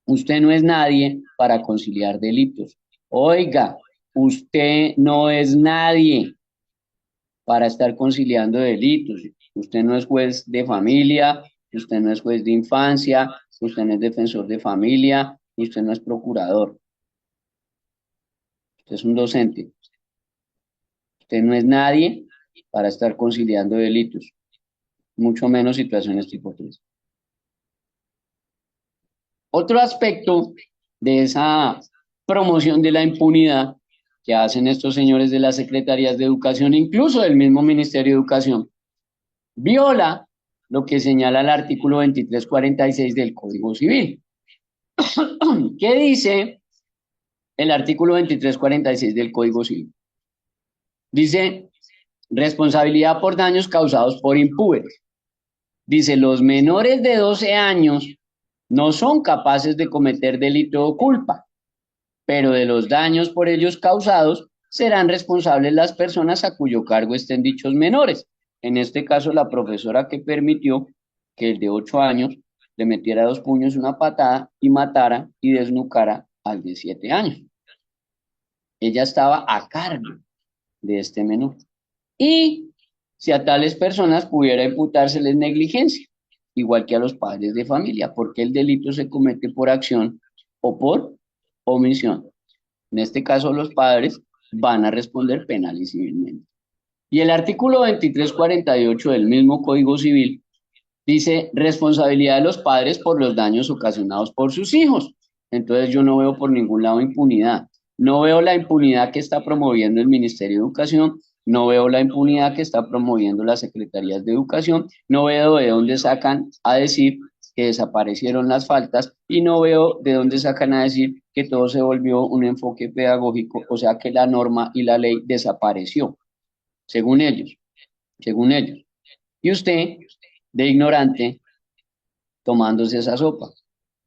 Usted no es nadie para conciliar delitos. Oiga, usted no es nadie para estar conciliando delitos. Usted no es juez de familia, usted no es juez de infancia, usted no es defensor de familia, usted no es procurador. Usted es un docente. Usted no es nadie para estar conciliando delitos, mucho menos situaciones tipo 3. Otro aspecto de esa promoción de la impunidad que hacen estos señores de las secretarías de educación, incluso del mismo Ministerio de Educación, viola lo que señala el artículo 2346 del Código Civil. ¿Qué dice el artículo 2346 del Código Civil? Dice, responsabilidad por daños causados por impúberes. Dice, los menores de 12 años no son capaces de cometer delito o culpa, pero de los daños por ellos causados serán responsables las personas a cuyo cargo estén dichos menores. En este caso, la profesora que permitió que el de 8 años le metiera 2 puños, una patada y matara y desnucara al de 7 años. Ella estaba a cargo de este menor. Y si a tales personas pudiera imputárseles negligencia, igual que a los padres de familia, porque el delito se comete por acción o por omisión. En este caso, los padres van a responder penal y civilmente. Y el artículo 2348 del mismo Código Civil dice responsabilidad de los padres por los daños ocasionados por sus hijos. Entonces yo no veo por ningún lado impunidad. No veo la impunidad que está promoviendo el Ministerio de Educación, no veo la impunidad que está promoviendo las secretarías de educación, no veo de dónde sacan a decir que desaparecieron las faltas y no veo de dónde sacan a decir que todo se volvió un enfoque pedagógico, o sea que la norma y la ley desapareció, según ellos, según ellos. Y usted, de ignorante, tomándose esa sopa.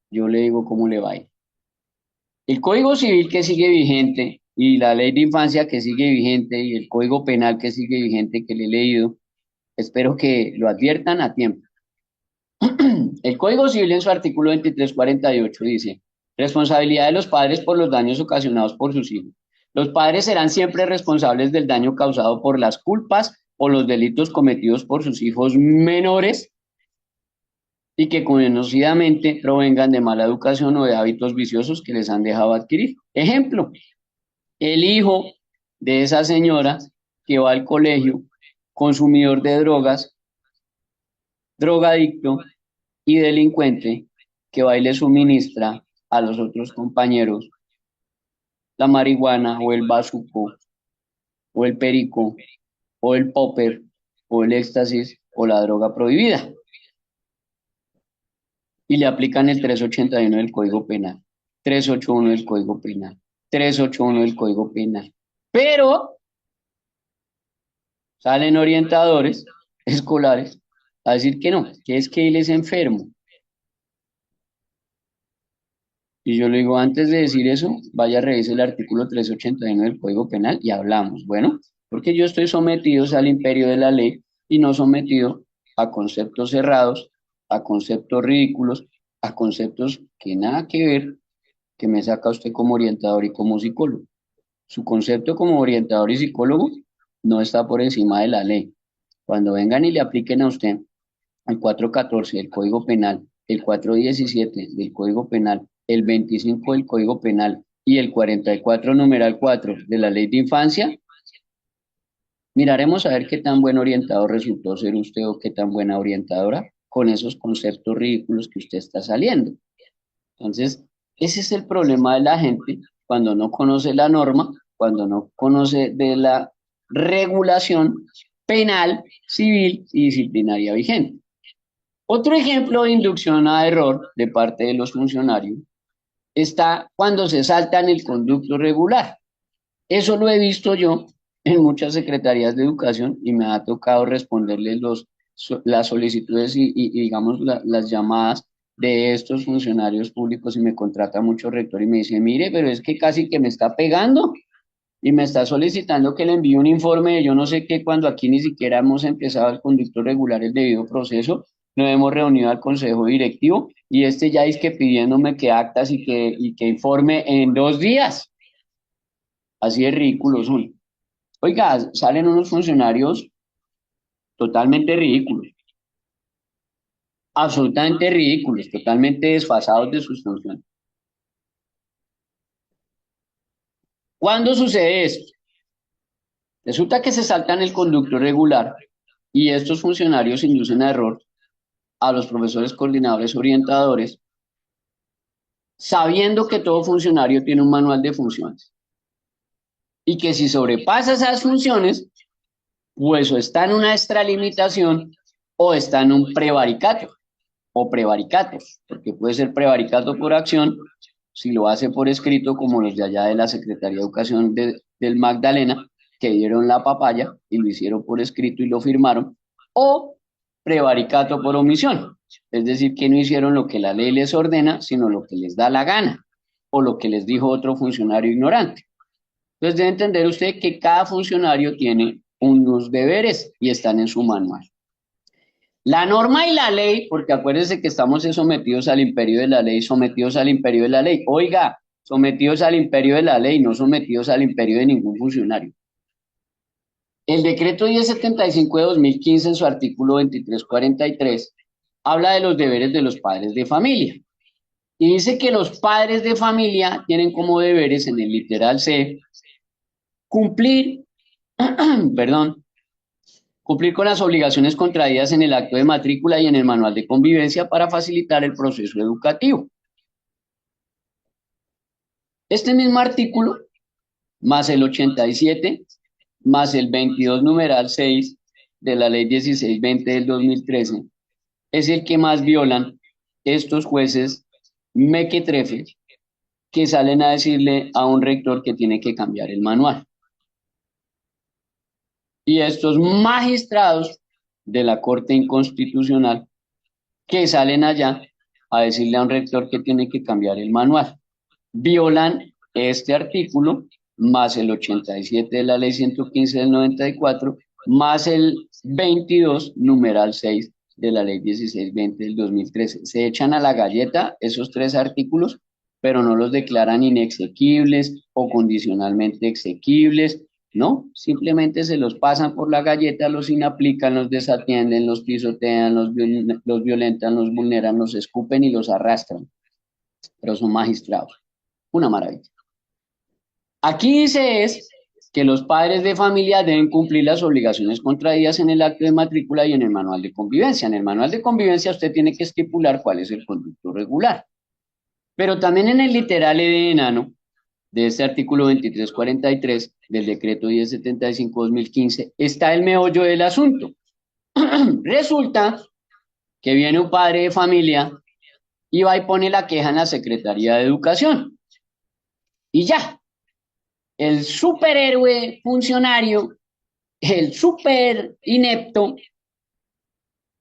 Yo le digo cómo le va a ir. El Código Civil que sigue vigente y la Ley de Infancia que sigue vigente y el Código Penal que sigue vigente que le he leído, espero que lo adviertan a tiempo. El Código Civil en su artículo 2348 dice, responsabilidad de los padres por los daños ocasionados por sus hijos. Los padres serán siempre responsables del daño causado por las culpas o los delitos cometidos por sus hijos menores y que conocidamente provengan de mala educación o de hábitos viciosos que les han dejado adquirir. Ejemplo, el hijo de esa señora que va al colegio, consumidor de drogas, drogadicto y delincuente, que va y le suministra a los otros compañeros la marihuana o el bazuco o el perico o el popper o el éxtasis o la droga prohibida y le aplican el 381 del Código Penal, 381 del Código Penal, 381 del Código Penal. Pero salen orientadores escolares a decir que no, que es que él es enfermo. Y yo le digo, antes de decir eso, vaya a revisar el artículo 381 del Código Penal y hablamos. Bueno, porque yo estoy sometido al imperio de la ley y no sometido a conceptos cerrados, a conceptos ridículos, a conceptos que nada que ver que me saca usted como orientador y como psicólogo. Su concepto como orientador y psicólogo no está por encima de la ley. Cuando vengan y le apliquen a usted el 414 del Código Penal, el 417 del Código Penal, el 25 del Código Penal y el 44 numeral 4 de la Ley de Infancia, miraremos a ver qué tan buen orientador resultó ser usted o qué tan buena orientadora con esos conceptos ridículos que usted está saliendo. Entonces, ese es el problema de la gente cuando no conoce la norma, cuando no conoce de la regulación penal, civil y disciplinaria vigente. Otro ejemplo de inducción a error de parte de los funcionarios está cuando se saltan el conducto regular. Eso lo he visto yo en muchas secretarías de educación y me ha tocado responderles las solicitudes y digamos las llamadas de estos funcionarios públicos y me contrata mucho rector y me dice, mire, pero es que casi que me está pegando y me está solicitando que le envíe un informe de yo no sé qué cuando aquí ni siquiera hemos empezado el conducto regular, el debido proceso, no hemos reunido al consejo directivo y este ya es que pidiéndome que actas y que informe en 2 días. Así de ridículos son. Oiga, salen unos funcionarios totalmente ridículos, absolutamente ridículos, totalmente desfasados de sus funciones. ¿Cuándo sucede esto? Resulta que se saltan el conducto regular y estos funcionarios inducen a error a los profesores coordinadores orientadores, sabiendo que todo funcionario tiene un manual de funciones y que si sobrepasa esas funciones, pues o está en una extralimitación o está en un prevaricato o prevaricatos, porque puede ser prevaricato por acción si lo hace por escrito, como los de allá de la Secretaría de Educación del Magdalena, que dieron la papaya y lo hicieron por escrito y lo firmaron, o prevaricato por omisión, es decir, que no hicieron lo que la ley les ordena, sino lo que les da la gana, o lo que les dijo otro funcionario ignorante. Entonces debe entender usted que cada funcionario tiene unos deberes y están en su manual. La norma y la ley, porque acuérdense que estamos sometidos al imperio de la ley, sometidos al imperio de la ley. Oiga, sometidos al imperio de la ley, no sometidos al imperio de ningún funcionario. El decreto 1075 de 2015 en su artículo 2343 habla de los deberes de los padres de familia. Y dice que los padres de familia tienen como deberes en el literal C cumplir, perdón, cumplir con las obligaciones contraídas en el acto de matrícula y en el manual de convivencia para facilitar el proceso educativo. Este mismo artículo, más el 87, más el 22 numeral 6 de la ley 1620 del 2013, es el que más violan estos jueces mequetrefes que salen a decirle a un rector que tiene que cambiar el manual. Y estos magistrados de la Corte Inconstitucional que salen allá a decirle a un rector que tiene que cambiar el manual. Violan este artículo, más el 87 de la ley 115 del 94, más el 22, numeral 6 de la ley 1620 del 2013. Se echan a la galleta esos tres artículos, pero no los declaran inexequibles o condicionalmente exequibles, ¿no? Simplemente se los pasan por la galleta, los inaplican, los desatienden, los pisotean, los violentan, los vulneran, los escupen y los arrastran, pero son magistrados. Una maravilla. Aquí dice es que los padres de familia deben cumplir las obligaciones contraídas en el acto de matrícula y en el manual de convivencia. En el manual de convivencia usted tiene que estipular cuál es el conducto regular. Pero también en el literal de enano de este artículo 2343 del decreto 1075-2015 está el meollo del asunto. Resulta que viene un padre de familia y va y pone la queja en la Secretaría de Educación. Y ya, el superhéroe funcionario, el super inepto,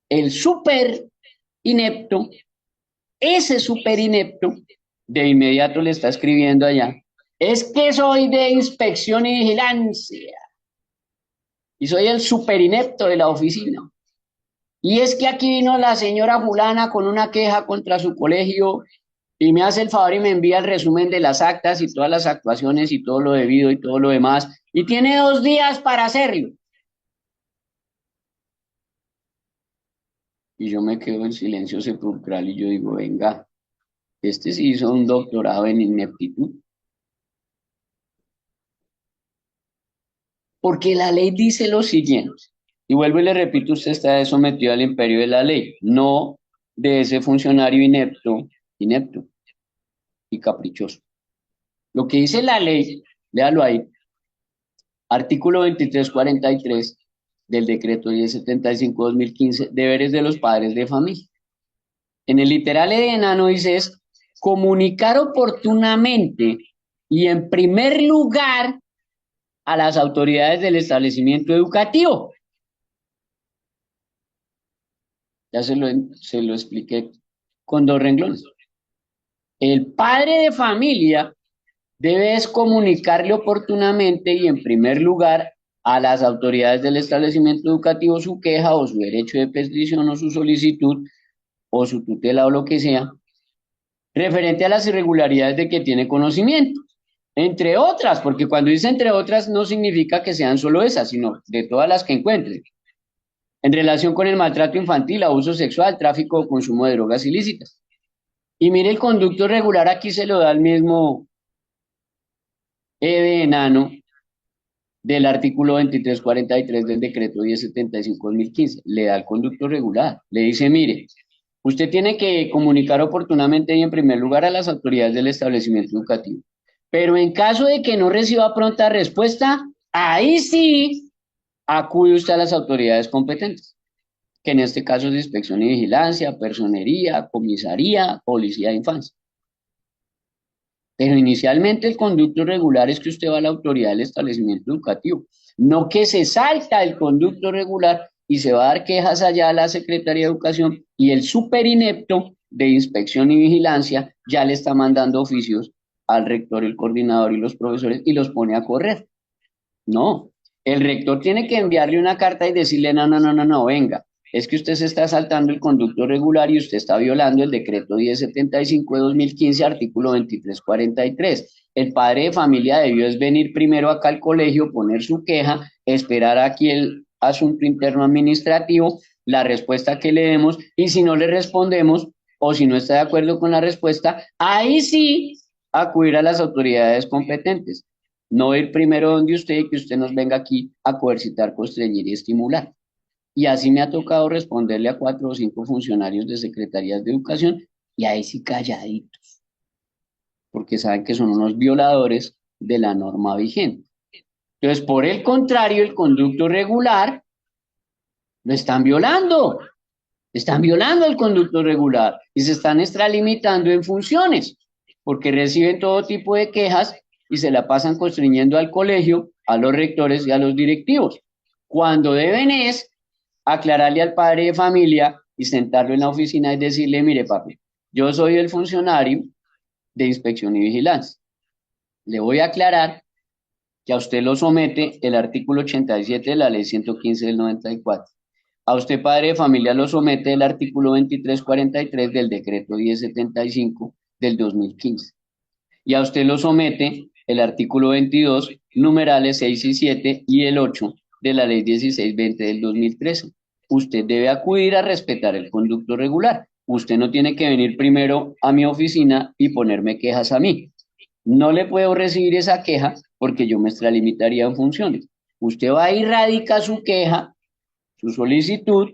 el super inepto, ese super inepto, de inmediato le está escribiendo allá. Es que soy de inspección y vigilancia y soy el super inepto de la oficina. Y es que aquí vino la señora Fulana con una queja contra su colegio y me hace el favor y me envía el resumen de las actas y todas las actuaciones y todo lo debido y todo lo demás. Y tiene 2 días para hacerlo. Y yo me quedo en silencio sepulcral y yo digo, venga, este sí hizo un doctorado en ineptitud. Porque la ley dice lo siguiente. Y vuelvo y le repito, usted está sometido al imperio de la ley, no de ese funcionario inepto y caprichoso. Lo que dice la ley, léalo ahí, artículo 2343 del decreto 1075-2015, deberes de los padres de familia. En el literal de enano dice es comunicar oportunamente y en primer lugar a las autoridades del establecimiento educativo. Ya se lo expliqué con 2 renglones. El padre de familia debe comunicarle oportunamente y en primer lugar a las autoridades del establecimiento educativo su queja o su derecho de petición o su solicitud o su tutela o lo que sea, referente a las irregularidades de que tiene conocimiento. Entre otras, porque cuando dice entre otras no significa que sean solo esas, sino de todas las que encuentre, en relación con el maltrato infantil, abuso sexual, tráfico o consumo de drogas ilícitas. Y mire, el conducto regular aquí se lo da el mismo de enano del artículo 2343 del decreto 1075-2015. Le da el conducto regular. Le dice, mire, usted tiene que comunicar oportunamente y en primer lugar a las autoridades del establecimiento educativo. Pero en caso de que no reciba pronta respuesta, ahí sí acude usted a las autoridades competentes, que en este caso es de inspección y vigilancia, personería, comisaría, policía de infancia. Pero inicialmente el conducto regular es que usted va a la autoridad del establecimiento educativo, no que se salta el conducto regular y se va a dar quejas allá a la Secretaría de Educación y el super inepto de inspección y vigilancia ya le está mandando oficios al rector, el coordinador y los profesores y los pone a correr. No, el rector tiene que enviarle una carta y decirle, no, no, no, no, no, venga, es que usted se está saltando el conducto regular y usted está violando el decreto 1075 de 2015, artículo 2343. El padre de familia debió es venir primero acá al colegio, poner su queja, esperar aquí el asunto interno administrativo, la respuesta que le demos y si no le respondemos, o si no está de acuerdo con la respuesta, ahí sí acudir a las autoridades competentes. No ir primero donde usted y que usted nos venga aquí a coercitar, constreñir y estimular. Y así me ha tocado responderle a 4 o 5 funcionarios de secretarías de educación y ahí sí calladitos, porque saben que son unos violadores de la norma vigente. Entonces, por el contrario, el conducto regular lo están violando el conducto regular y se están extralimitando en funciones, porque reciben todo tipo de quejas y se la pasan constriñendo al colegio, a los rectores y a los directivos, cuando deben es aclararle al padre de familia y sentarlo en la oficina y decirle, mire papi, yo soy el funcionario de inspección y vigilancia. Le voy a aclarar que a usted lo somete el artículo 87 de la ley 115 del 94. A usted, padre de familia, lo somete el artículo 2343 del decreto 1075 del 2015. Y a usted lo somete el artículo 22, numerales 6 y 7 y el 8 de la ley 1620 del 2013. Usted debe acudir a respetar el conducto regular. Usted no tiene que venir primero a mi oficina y ponerme quejas a mí. No le puedo recibir esa queja porque yo me extralimitaría en funciones. Usted va y radica su queja, su solicitud,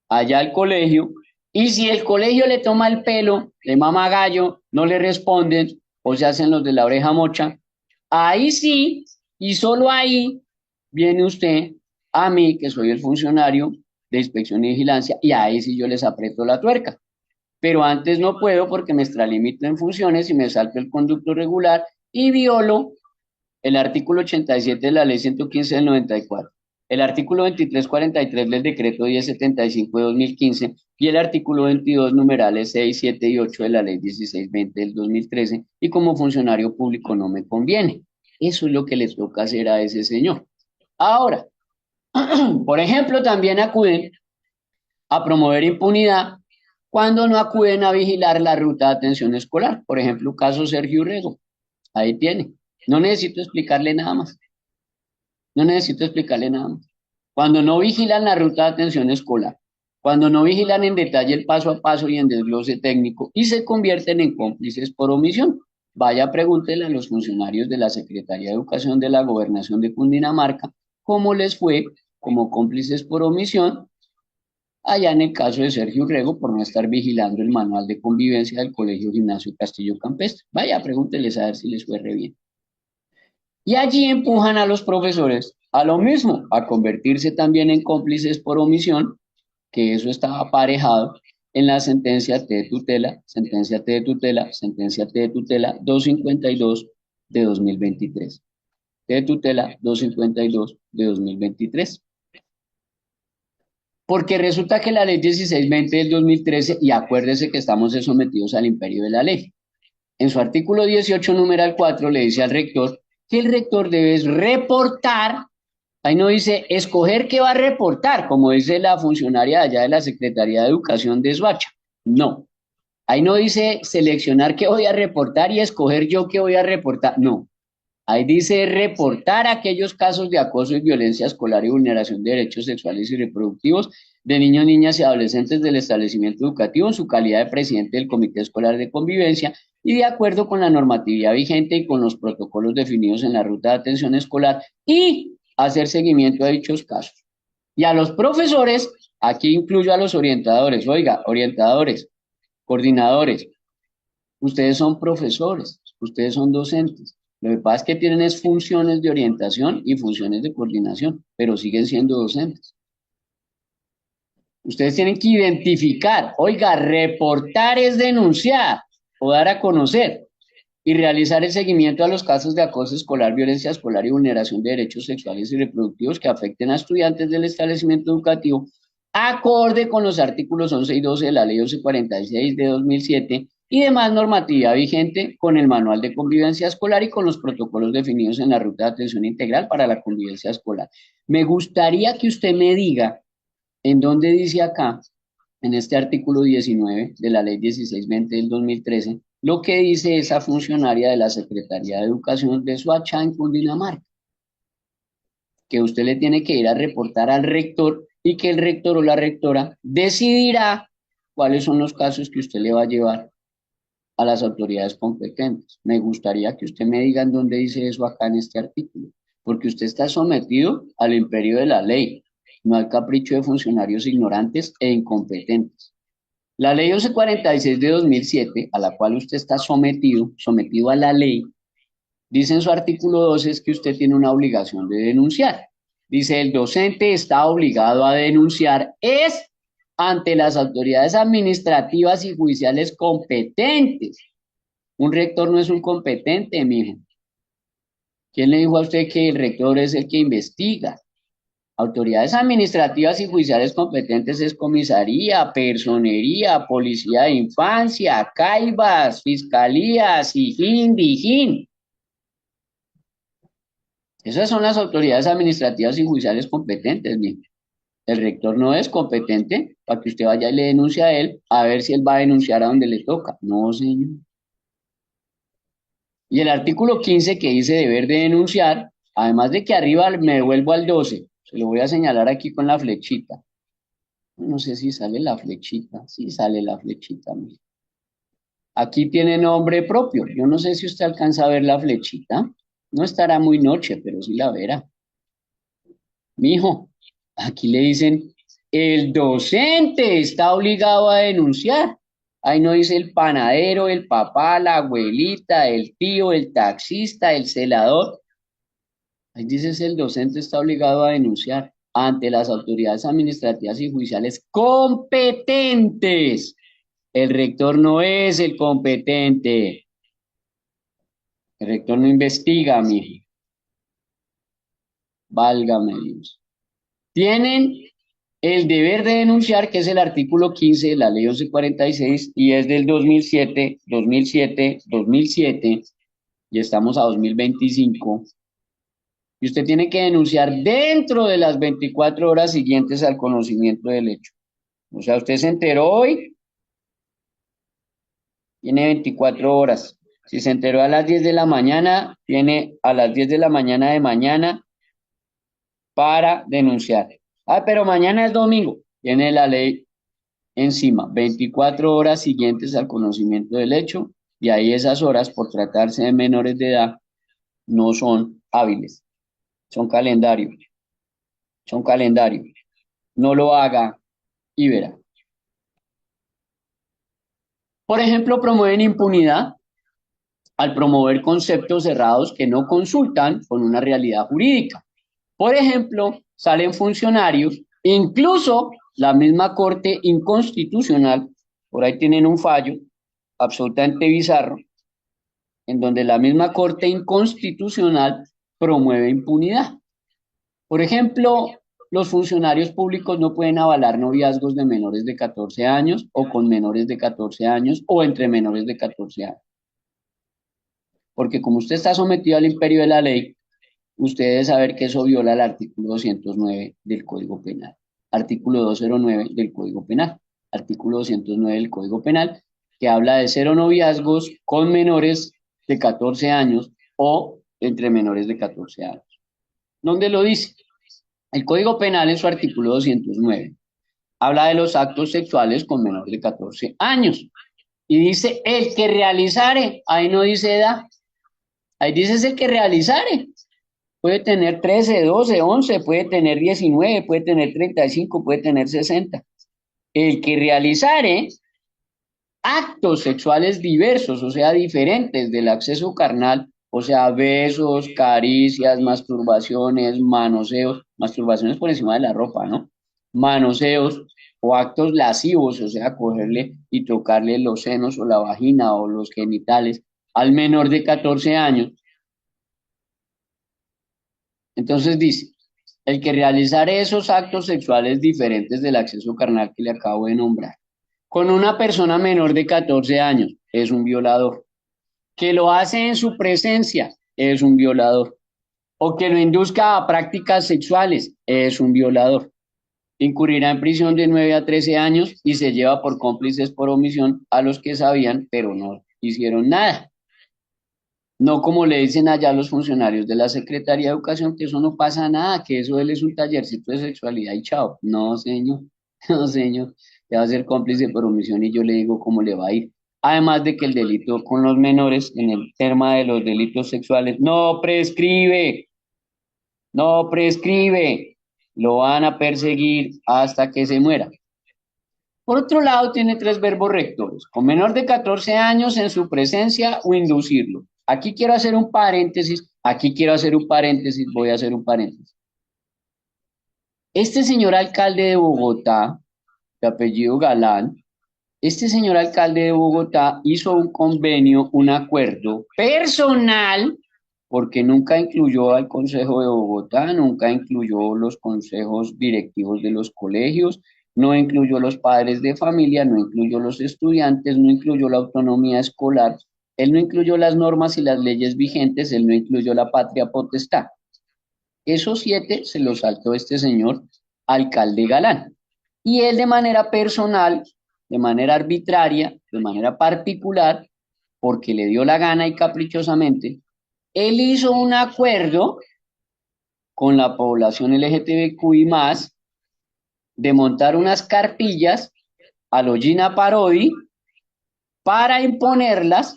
allá al colegio, y si el colegio le toma el pelo, le mama gallo, no le responden o se hacen los de la oreja mocha, ahí sí, y solo ahí viene usted a mí, que soy el funcionario de inspección y vigilancia, y ahí sí yo les aprieto la tuerca. Pero antes no puedo porque me extralimito en funciones y me salto el conducto regular y violo el artículo 87 de la ley 115 del 94, el artículo 2343 del decreto 1075 de 2015 y el artículo 22 numerales 6, 7 y 8 de la ley 1620 del 2013 y como funcionario público no me conviene. Eso es lo que les toca hacer a ese señor. Ahora, por ejemplo, también acuden a promover impunidad cuando no acuden a vigilar la ruta de atención escolar. Por ejemplo, caso Sergio Urrego. Ahí tiene. No necesito explicarle nada más. No necesito explicarle nada más. Cuando no vigilan la ruta de atención escolar, cuando no vigilan en detalle el paso a paso y en desglose técnico y se convierten en cómplices por omisión. Vaya, pregúntele a los funcionarios de la Secretaría de Educación de la Gobernación de Cundinamarca cómo les fue como cómplices por omisión allá en el caso de Sergio Urrego por no estar vigilando el manual de convivencia del Colegio Gimnasio Castillo Campestre. Vaya, pregúnteles a ver si les fue re bien. Y allí empujan a los profesores a lo mismo, a convertirse también en cómplices por omisión, que eso estaba aparejado en la sentencia T de tutela, sentencia T de tutela, sentencia T de tutela 252 de 2023. T de tutela 252 de 2023. Porque resulta que la ley 1620 del 2013, y acuérdese que estamos sometidos al imperio de la ley, en su artículo 18, numeral 4, le dice al rector que el rector debe reportar, ahí no dice escoger qué va a reportar, como dice la funcionaria allá de la Secretaría de Educación de Soacha. No, ahí no dice seleccionar qué voy a reportar y escoger yo qué voy a reportar. No, ahí dice reportar aquellos casos de acoso y violencia escolar y vulneración de derechos sexuales y reproductivos de niños, niñas y adolescentes del establecimiento educativo en su calidad de presidente del Comité Escolar de Convivencia y de acuerdo con la normatividad vigente y con los protocolos definidos en la ruta de atención escolar y hacer seguimiento a dichos casos. Y a los profesores, aquí incluyo a los orientadores, oiga, orientadores, coordinadores, ustedes son profesores, ustedes son docentes. Lo que pasa es que tienen es funciones de orientación y funciones de coordinación, pero siguen siendo docentes. Ustedes tienen que identificar, oiga, reportar es denunciar o dar a conocer y realizar el seguimiento a los casos de acoso escolar, violencia escolar y vulneración de derechos sexuales y reproductivos que afecten a estudiantes del establecimiento educativo, acorde con los artículos 11 y 12 de la Ley 1146 de 2007 y demás normatividad vigente con el Manual de Convivencia Escolar y con los protocolos definidos en la Ruta de Atención Integral para la Convivencia Escolar. Me gustaría que usted me diga en dónde dice acá, en este artículo 19 de la Ley 1620 del 2013, lo que dice esa funcionaria de la Secretaría de Educación de Soacha en Cundinamarca, que usted le tiene que ir a reportar al rector y que el rector o la rectora decidirá ¿Cuáles son los casos que usted le va a llevar a las autoridades competentes? Me gustaría que usted me diga en dónde dice eso acá en este artículo, porque usted está sometido al imperio de la ley, no al capricho de funcionarios ignorantes e incompetentes. La ley 1146 de 2007, a la cual usted está sometido a la ley, dice en su artículo 12 es que usted tiene una obligación de denunciar. Dice, el docente está obligado a denunciar es ante las autoridades administrativas y judiciales competentes. Un rector no es un competente, mijo. ¿Quién le dijo a usted que el rector es el que investiga? Autoridades administrativas y judiciales competentes es comisaría, personería, policía de infancia, caibas, fiscalía, SIJIN, DIJÍN. Esas son las autoridades administrativas y judiciales competentes, mijo. El rector no es competente para que usted vaya y le denuncie a él a ver si él va a denunciar a donde le toca. No, señor. Y el artículo 15 que dice deber de denunciar, además de que arriba me devuelvo al 12, se lo voy a señalar aquí con la flechita. No sé si sale la flechita. Sí sale la flechita, mijo. Aquí tiene nombre propio. Yo no sé si usted alcanza a ver la flechita. No estará muy noche, pero sí la verá. Mijo, aquí le dicen, el docente está obligado a denunciar. Ahí no dice el panadero, el papá, la abuelita, el tío, el taxista, el celador. Ahí dice el docente está obligado a denunciar ante las autoridades administrativas y judiciales competentes. El rector no es el competente. El rector no investiga, mijo. Válgame Dios. Tienen el deber de denunciar, que es el artículo 15 de la ley 1146, y es del 2007, 2007, 2007, y estamos a 2025. Y usted tiene que denunciar dentro de las 24 horas siguientes al conocimiento del hecho. O sea, usted se enteró hoy, tiene 24 horas. Si se enteró a las 10 de la mañana, tiene a las 10 de la mañana de mañana para denunciar. Ah, pero mañana es domingo. Tiene la ley encima, 24 horas siguientes al conocimiento del hecho, y ahí esas horas, por tratarse de menores de edad, no son hábiles, son calendarios, son calendarios. No lo haga y verá. Por ejemplo, promueven impunidad al promover conceptos cerrados que no consultan con una realidad jurídica. Por ejemplo, salen funcionarios, incluso la misma Corte Inconstitucional, por ahí tienen un fallo absolutamente bizarro, en donde la misma Corte Inconstitucional promueve impunidad. Por ejemplo, los funcionarios públicos no pueden avalar noviazgos de menores de 14 años o con menores de 14 años o entre menores de 14 años. Porque como usted está sometido al imperio de la ley, usted debe saber que eso viola el artículo 209 del Código Penal, artículo 209 del Código Penal, artículo 209 del Código Penal, que habla de cero noviazgos con menores de 14 años o entre menores de 14 años. ¿Dónde lo dice? El Código Penal en su artículo 209 habla de los actos sexuales con menores de 14 años y dice el que realizare, ahí no dice edad, ahí dice es el que realizare. Puede tener 13, 12, 11, puede tener 19, puede tener 35, puede tener 60. El que realizare actos sexuales diversos, o sea, diferentes del acceso carnal, o sea, besos, caricias, masturbaciones, manoseos, masturbaciones por encima de la ropa, ¿no? Manoseos o actos lascivos, o sea, cogerle y tocarle los senos o la vagina o los genitales al menor de 14 años. Entonces dice, el que realizare esos actos sexuales diferentes del acceso carnal que le acabo de nombrar, con una persona menor de 14 años, es un violador. Que lo hace en su presencia, es un violador. O que lo induzca a prácticas sexuales, es un violador. Incurrirá en prisión de 9 a 13 años y se lleva por cómplices por omisión a los que sabían, pero no hicieron nada. No como le dicen allá los funcionarios de la Secretaría de Educación, que eso no pasa nada, que eso él es un tallercito de sexualidad y chao. No, señor, no, señor. Usted va a ser cómplice por omisión y yo le digo cómo le va a ir. Además de que el delito con los menores en el tema de los delitos sexuales no prescribe, no prescribe. Lo van a perseguir hasta que se muera. Por otro lado, tiene tres verbos rectores: con menor de 14 años en su presencia o inducirlo. Aquí quiero hacer un paréntesis, aquí quiero hacer un paréntesis, voy a hacer un paréntesis. Este señor alcalde de Bogotá, de apellido Galán, este señor alcalde de Bogotá hizo un convenio, un acuerdo personal, porque nunca incluyó al Consejo de Bogotá, nunca incluyó los consejos directivos de los colegios, no incluyó los padres de familia, no incluyó los estudiantes, no incluyó la autonomía escolar, él no incluyó las normas y las leyes vigentes, él no incluyó la patria potestad. Esos siete se los saltó este señor alcalde Galán. Y él de manera personal, de manera arbitraria, de manera particular, porque le dio la gana y caprichosamente, él hizo un acuerdo con la población LGTBQI más de montar unas cartillas a lo Gina Parodi para imponerlas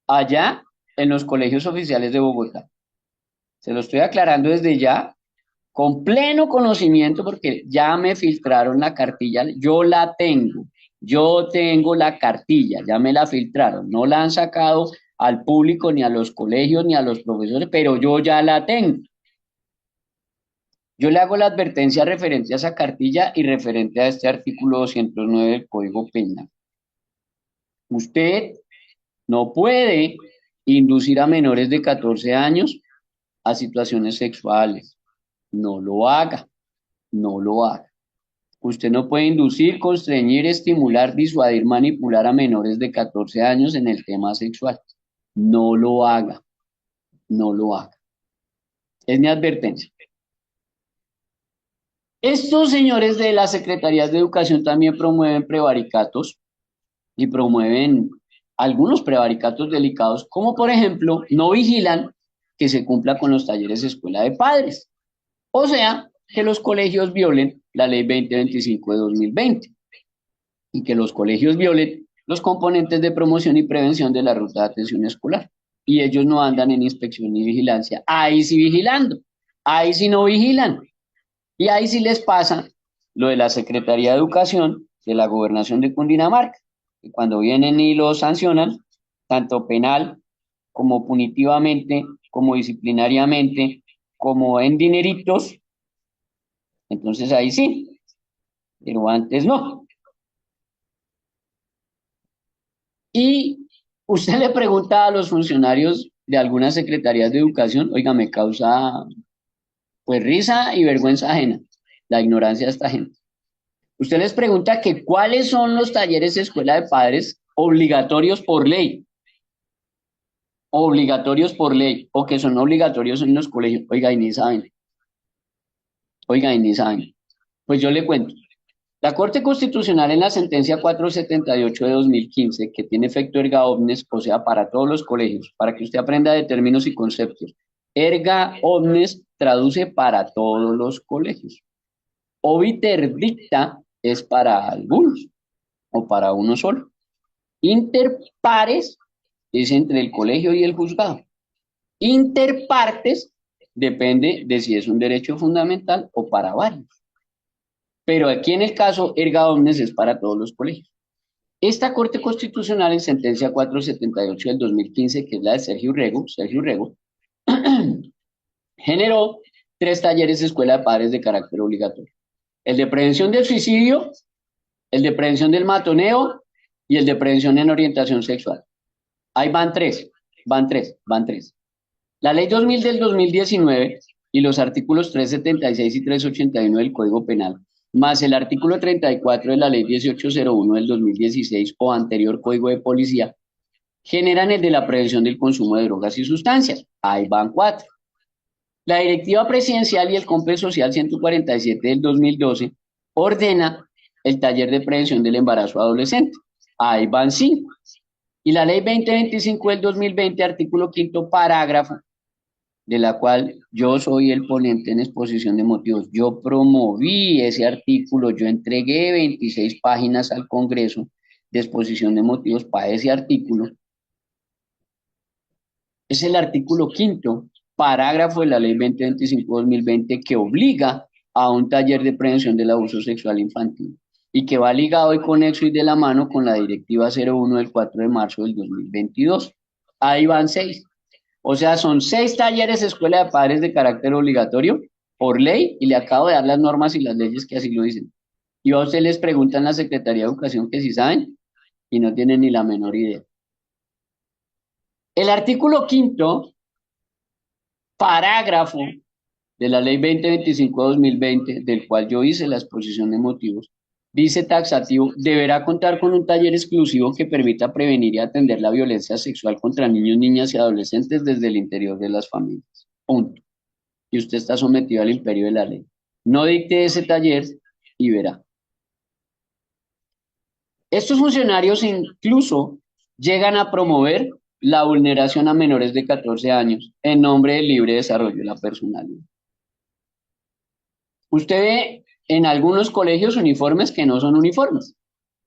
allá en los colegios oficiales de Bogotá. Se lo estoy aclarando desde ya, con pleno conocimiento, porque ya me filtraron la cartilla, yo tengo la cartilla, ya me la filtraron, no la han sacado al público, ni a los colegios, ni a los profesores, pero yo ya la tengo. Yo le hago la advertencia referente a esa cartilla y referente a este artículo 209 del Código Penal. Usted no puede inducir a menores de 14 años a situaciones sexuales. No lo haga, no lo haga. Usted no puede inducir, constreñir, estimular, disuadir, manipular a menores de 14 años en el tema sexual. No lo haga, no lo haga. Es mi advertencia. Estos señores de las secretarías de educación también promueven prevaricatos y promueven algunos prevaricatos delicados, como por ejemplo, no vigilan que se cumpla con los talleres de escuela de padres. O sea, que los colegios violen la ley 2025 de 2020 y que los colegios violen los componentes de promoción y prevención de la ruta de atención escolar. Y ellos no andan en inspección ni vigilancia. Ahí sí vigilando, ahí sí no vigilan. Y ahí sí les pasa lo de la Secretaría de Educación de la Gobernación de Cundinamarca, que cuando vienen y los sancionan, tanto penal como punitivamente, como disciplinariamente, como en dineritos, entonces ahí sí, pero antes no. Y usted le pregunta a los funcionarios de algunas secretarías de educación, oiga, me causa pues risa y vergüenza ajena la ignorancia de esta gente. Usted les pregunta que cuáles son los talleres de escuela de padres obligatorios por ley, o que son obligatorios en los colegios. Oiga, y ni saben. Pues yo le cuento. La Corte Constitucional en la sentencia 478 de 2015, que tiene efecto erga omnes, o sea, para todos los colegios, para que usted aprenda de términos y conceptos. Erga omnes traduce para todos los colegios. Obiter dicta es para algunos o para uno solo. Inter pares es entre el colegio y el juzgado. Inter partes depende de si es un derecho fundamental o para varios. Pero aquí en el caso erga omnes es para todos los colegios. Esta Corte Constitucional en sentencia 478 del 2015, que es la de Sergio Rego, generó tres talleres de escuela de padres de carácter obligatorio. El de prevención del suicidio, el de prevención del matoneo y el de prevención en orientación sexual. Ahí van tres, van tres, van tres. La ley 2000 del 2019 y los artículos 376 y 381 del Código Penal, más el artículo 34 de la ley 1801 del 2016 o anterior Código de Policía, generan el de la prevención del consumo de drogas y sustancias. Ahí van cuatro. La Directiva Presidencial y el COMPE Social 147 del 2012 ordena el taller de prevención del embarazo adolescente. Ahí van cinco. Y la ley 2025 del 2020, artículo quinto, parágrafo, de la cual yo soy el ponente en exposición de motivos. Yo promoví ese artículo, yo entregué 26 páginas al Congreso de exposición de motivos para ese artículo. Es el artículo quinto, parágrafo de la Ley 2025-2020 que obliga a un taller de prevención del abuso sexual infantil y que va ligado y conexo y de la mano con la Directiva 01 del 4 de marzo del 2022. Ahí van 6. O sea, son 6 talleres de escuela de padres de carácter obligatorio por ley y le acabo de dar las normas y las leyes que así lo dicen. Y a usted les preguntan en la Secretaría de Educación que si saben y no tienen ni la menor idea. El artículo quinto, parágrafo de la Ley 2025-2020, del cual yo hice la exposición de motivos, dice taxativo, deberá contar con un taller exclusivo que permita prevenir y atender la violencia sexual contra niños, niñas y adolescentes desde el interior de las familias. Punto. Y usted está sometido al imperio de la ley. No dicte ese taller y verá. Estos funcionarios incluso llegan a promover la vulneración a menores de 14 años en nombre del libre desarrollo de la personalidad. Usted ve en algunos colegios uniformes que no son uniformes,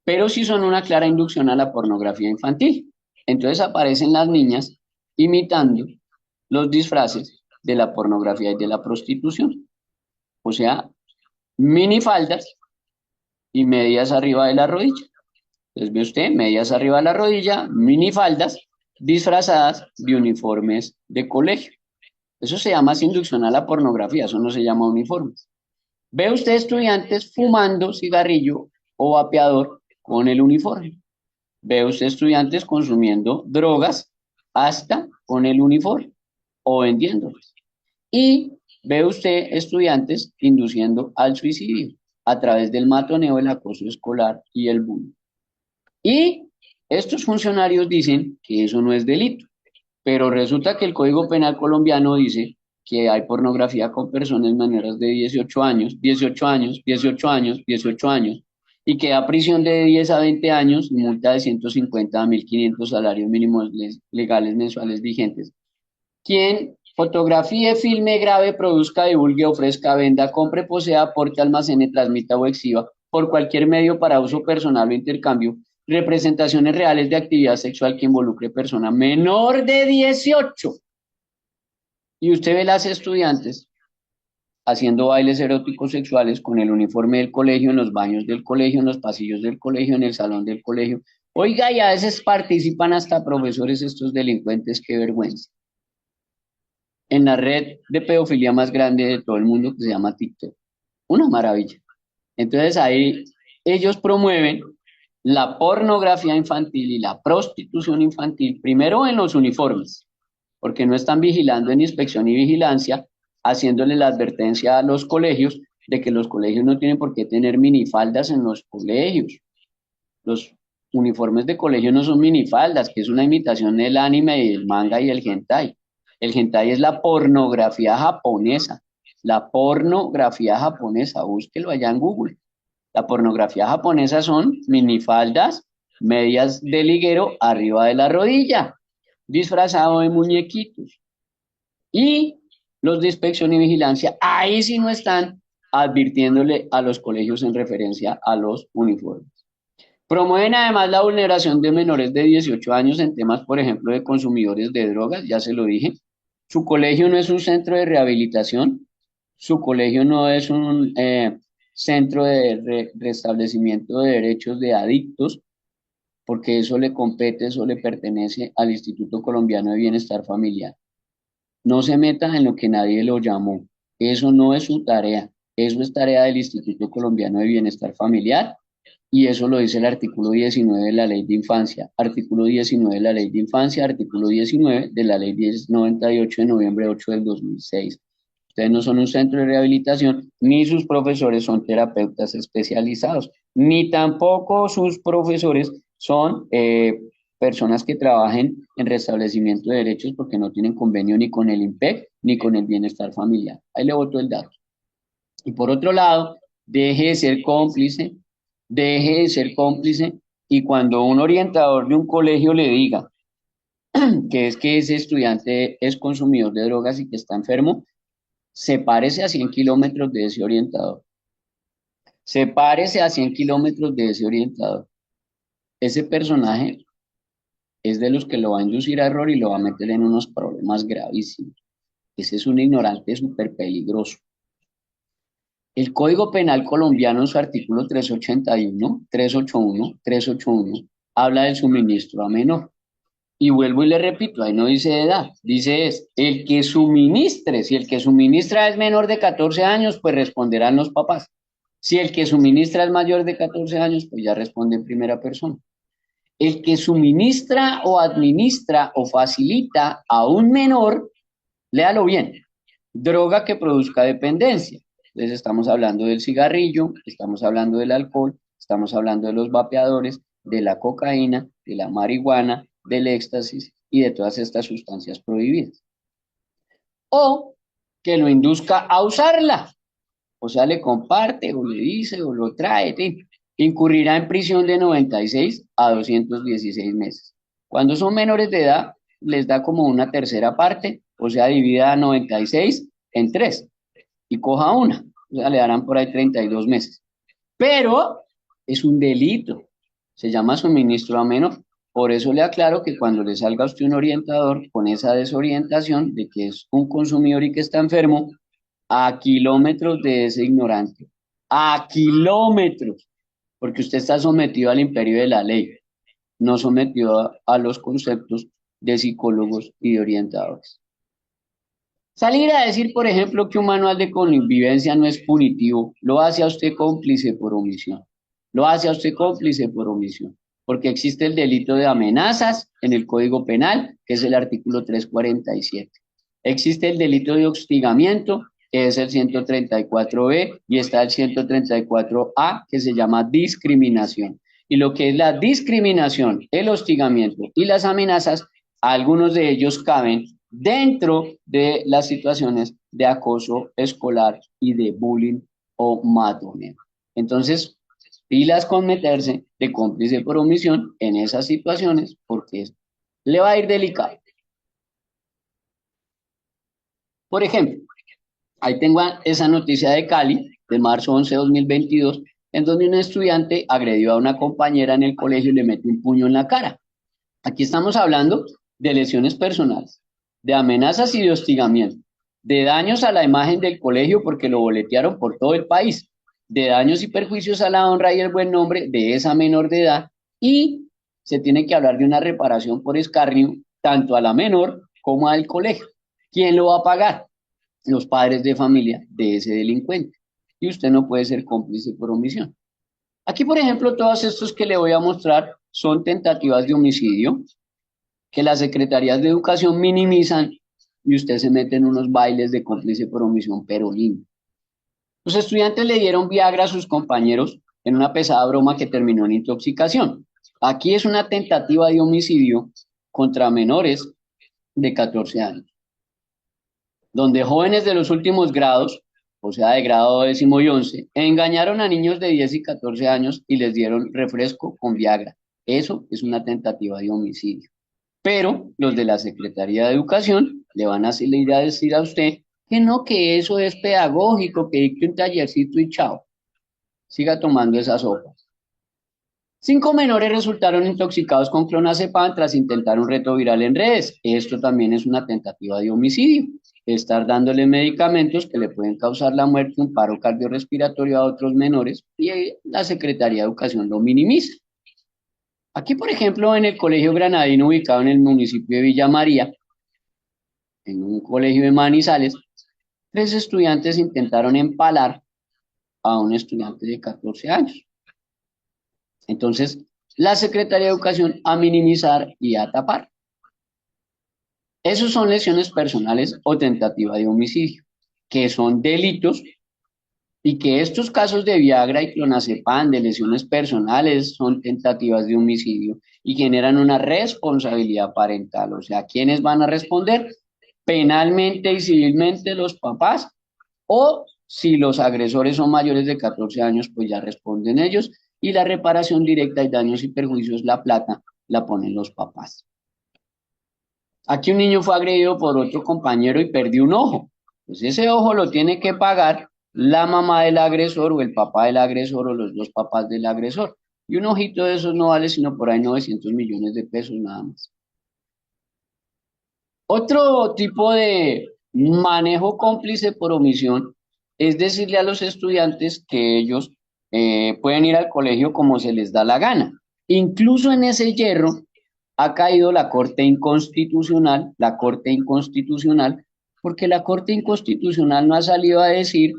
pero sí son una clara inducción a la pornografía infantil. Entonces aparecen las niñas imitando los disfraces de la pornografía y de la prostitución. O sea, minifaldas y medias arriba de la rodilla. Entonces ve usted, medias arriba de la rodilla, minifaldas disfrazadas de uniformes de colegio. Eso se llama inducción a la pornografía, eso no se llama uniformes. Ve usted estudiantes fumando cigarrillo o vapeador con el uniforme. Ve usted estudiantes consumiendo drogas hasta con el uniforme o vendiéndolas. Y ve usted estudiantes induciendo al suicidio a través del matoneo, el acoso escolar y el bullying. Y estos funcionarios dicen que eso no es delito, pero resulta que el Código Penal colombiano dice que hay pornografía con personas menores de 18 años, 18 años, 18 años, 18 años, y que da prisión de 10 a 20 años y multa de 150 a 1.500 salarios mínimos legales mensuales vigentes. Quien fotografíe, filme, grabe, produzca, divulgue, ofrezca, venda, compre, posea, aporte, almacene, transmita o exhiba por cualquier medio para uso personal o intercambio representaciones reales de actividad sexual que involucre persona menor de 18. Y usted ve las estudiantes haciendo bailes eróticos sexuales con el uniforme del colegio, en los baños del colegio, en los pasillos del colegio, en el salón del colegio. Oiga, y a veces participan hasta profesores estos delincuentes, qué vergüenza. En la red de pedofilia más grande de todo el mundo que se llama TikTok. Una maravilla. Entonces ahí ellos promueven la pornografía infantil y la prostitución infantil, primero en los uniformes, porque no están vigilando en inspección y vigilancia, haciéndole la advertencia a los colegios de que los colegios no tienen por qué tener minifaldas en los colegios. Los uniformes de colegio no son minifaldas, que es una imitación del anime y el manga y el hentai. El hentai es la pornografía japonesa. La pornografía japonesa, búsquelo allá en Google. La pornografía japonesa son minifaldas, medias de liguero arriba de la rodilla, disfrazado de muñequitos. Y los de inspección y vigilancia, ahí sí no están advirtiéndole a los colegios en referencia a los uniformes. Promueven además la vulneración de menores de 18 años en temas, por ejemplo, de consumidores de drogas, ya se lo dije. Su colegio no es un centro de rehabilitación, su colegio no es un centro de restablecimiento de derechos de adictos, porque eso le compete, eso le pertenece al Instituto Colombiano de Bienestar Familiar. No se meta en lo que nadie lo llamó. Eso no es su tarea. Eso es tarea del Instituto Colombiano de Bienestar Familiar y eso lo dice el artículo 19 de la Ley de Infancia, artículo 19 de la Ley de Infancia, artículo 19 de la Ley 1098 de noviembre 8 del 2006. Ustedes no son un centro de rehabilitación, ni sus profesores son terapeutas especializados, ni tampoco sus profesores son personas que trabajen en restablecimiento de derechos porque no tienen convenio ni con el IMPEC ni con el bienestar familiar. Ahí le boto el dato. Y por otro lado, deje de ser cómplice y cuando un orientador de un colegio le diga que es que ese estudiante es consumidor de drogas y que está enfermo, sepárese a 100 kilómetros de ese orientador. Sepárese a 100 kilómetros de ese orientador. Ese personaje es de los que lo va a inducir a error y lo va a meter en unos problemas gravísimos. Ese es un ignorante súper peligroso. El Código Penal colombiano en su artículo 381, 381, 381, habla del suministro a menor. Y vuelvo y le repito, ahí no dice edad, dice es el que suministre. Si el que suministra es menor de 14 años, pues responderán los papás. Si el que suministra es mayor de 14 años, pues ya responde en primera persona. El que suministra o administra o facilita a un menor, léalo bien, droga que produzca dependencia. Entonces estamos hablando del cigarrillo, estamos hablando del alcohol, estamos hablando de los vapeadores, de la cocaína, de la marihuana, del éxtasis y de todas estas sustancias prohibidas. O que lo induzca a usarla, o sea, le comparte o le dice o lo trae, incurrirá en prisión de 96 a 216 meses. Cuando son menores de edad, les da como una tercera parte, o sea, divida a 96 en 3 y coja una, o sea, le darán por ahí 32 meses. Pero es un delito, se llama suministro a menor. Por eso le aclaro que cuando le salga a usted un orientador con esa desorientación de que es un consumidor y que está enfermo, a kilómetros de ese ignorante, a kilómetros, porque usted está sometido al imperio de la ley, no sometido a los conceptos de psicólogos y de orientadores. Salir a decir, por ejemplo, que un manual de convivencia no es punitivo, lo hace a usted cómplice por omisión. Lo hace a usted cómplice por omisión, porque existe el delito de amenazas en el Código Penal, que es el artículo 347. Existe el delito de hostigamiento, que es el 134b, y está el 134a, que se llama discriminación. Y lo que es la discriminación, el hostigamiento y las amenazas, algunos de ellos caben dentro de las situaciones de acoso escolar y de bullying o matoneo. Entonces, pilas con meterse de cómplice por omisión en esas situaciones porque le va a ir delicado. Por ejemplo, ahí tengo esa noticia de Cali, de marzo 11 de 2022, en donde un estudiante agredió a una compañera en el colegio y le mete un puño en la cara. Aquí estamos hablando de lesiones personales, de amenazas y de hostigamiento, de daños a la imagen del colegio porque lo boletearon por todo el país, de daños y perjuicios a la honra y el buen nombre de esa menor de edad y se tiene que hablar de una reparación por escarnio tanto a la menor como al colegio. ¿Quién lo va a pagar? Los padres de familia de ese delincuente. Y usted no puede ser cómplice por omisión. Aquí, por ejemplo, todos estos que le voy a mostrar son tentativas de homicidio que las secretarías de educación minimizan y usted se mete en unos bailes de cómplice por omisión, pero lindo. Los estudiantes le dieron Viagra a sus compañeros en una pesada broma que terminó en intoxicación. Aquí es una tentativa de homicidio contra menores de 14 años, donde jóvenes de los últimos grados, o sea, de grado 10º y 11, engañaron a niños de 10 y 14 años y les dieron refresco con Viagra. Eso es una tentativa de homicidio. Pero los de la Secretaría de Educación le van a ir a decir a usted que no, que eso es pedagógico, que dicte un tallercito y chao. Siga tomando esa sopa. 5 menores resultaron intoxicados con clonazepam tras intentar un reto viral en redes. Esto también es una tentativa de homicidio. Estar dándole medicamentos que le pueden causar la muerte, un paro cardiorrespiratorio a otros menores y la Secretaría de Educación lo minimiza. Aquí, por ejemplo, en el Colegio Granadino, ubicado en el municipio de Villa María, en un colegio de Manizales, 3 estudiantes intentaron empalar a un estudiante de 14 años. Entonces, la Secretaría de Educación a minimizar y a tapar. Esos son lesiones personales o tentativa de homicidio, que son delitos y que estos casos de Viagra y clonazepam, de lesiones personales, son tentativas de homicidio y generan una responsabilidad parental. O sea, ¿quiénes van a responder? Penalmente y civilmente los papás, o si los agresores son mayores de 14 años, pues ya responden ellos, y la reparación directa y daños y perjuicios, la plata, la ponen los papás. Aquí un niño fue agredido por otro compañero y perdió un ojo. Pues ese ojo lo tiene que pagar la mamá del agresor o el papá del agresor o los dos papás del agresor. Y un ojito de esos no vale sino por ahí 900 millones de pesos nada más. Otro tipo de manejo cómplice por omisión es decirle a los estudiantes que ellos pueden ir al colegio como se les da la gana. Incluso en ese hierro ha caído la Corte Inconstitucional, porque la Corte Inconstitucional no ha salido a decir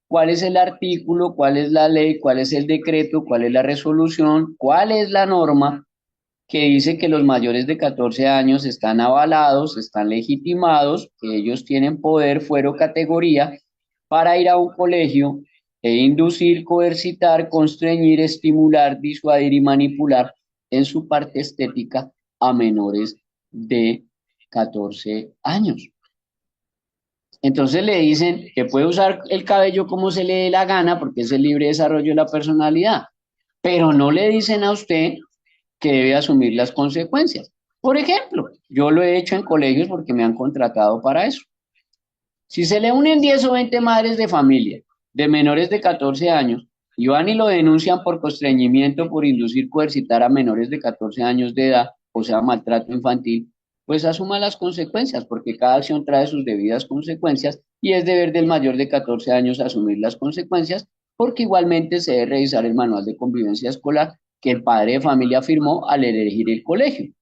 cuál es el artículo, cuál es la ley, cuál es el decreto, cuál es la resolución, cuál es la norma que dice que los mayores de 14 años están avalados, están legitimados, que ellos tienen poder, fuero, categoría para ir a un colegio e inducir, coercitar, constreñir, estimular, disuadir y manipular en su parte estética a menores de 14 años. Entonces le dicen que puede usar el cabello como se le dé la gana porque es el libre desarrollo de la personalidad, pero no le dicen a usted que debe asumir las consecuencias. Por ejemplo, yo lo he hecho en colegios porque me han contratado para eso. Si se le unen 10 o 20 madres de familia de menores de 14 años y van y lo denuncian por constreñimiento, por inducir, coercitar a menores de 14 años de edad, o sea, maltrato infantil, pues asuma las consecuencias, porque cada acción trae sus debidas consecuencias y es deber del mayor de 14 años asumir las consecuencias, porque igualmente se debe revisar el manual de convivencia escolar que el padre de familia firmó al elegir el colegio.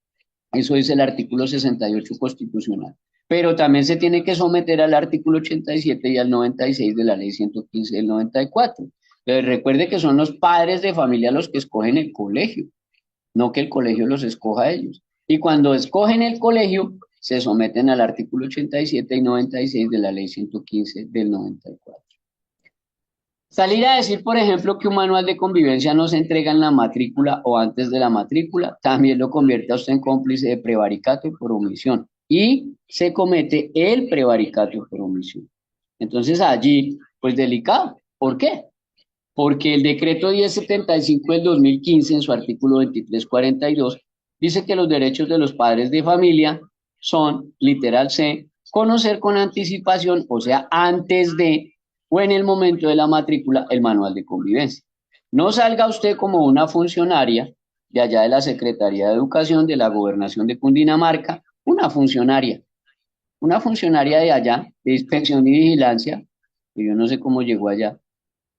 Eso dice el artículo 68 constitucional. Pero también se tiene que someter al artículo 87 y al 96 de la ley 115 del 94. Entonces recuerde que son los padres de familia los que escogen el colegio, no que el colegio los escoja a ellos. Y cuando escogen el colegio, se someten al artículo 87 y 96 de la ley 115 del 94. Salir a decir, por ejemplo, que un manual de convivencia no se entrega en la matrícula o antes de la matrícula, también lo convierte a usted en cómplice de prevaricato y por omisión. Y se comete el prevaricato por omisión. Entonces allí, pues delicado. ¿Por qué? Porque el decreto 1075 del 2015, en su artículo 2342, dice que los derechos de los padres de familia son, literal C, conocer con anticipación, o sea, antes de o en el momento de la matrícula, el manual de convivencia. No salga usted como una funcionaria de allá de la Secretaría de Educación de la Gobernación de Cundinamarca, una funcionaria de allá, de inspección y vigilancia, que yo no sé cómo llegó allá,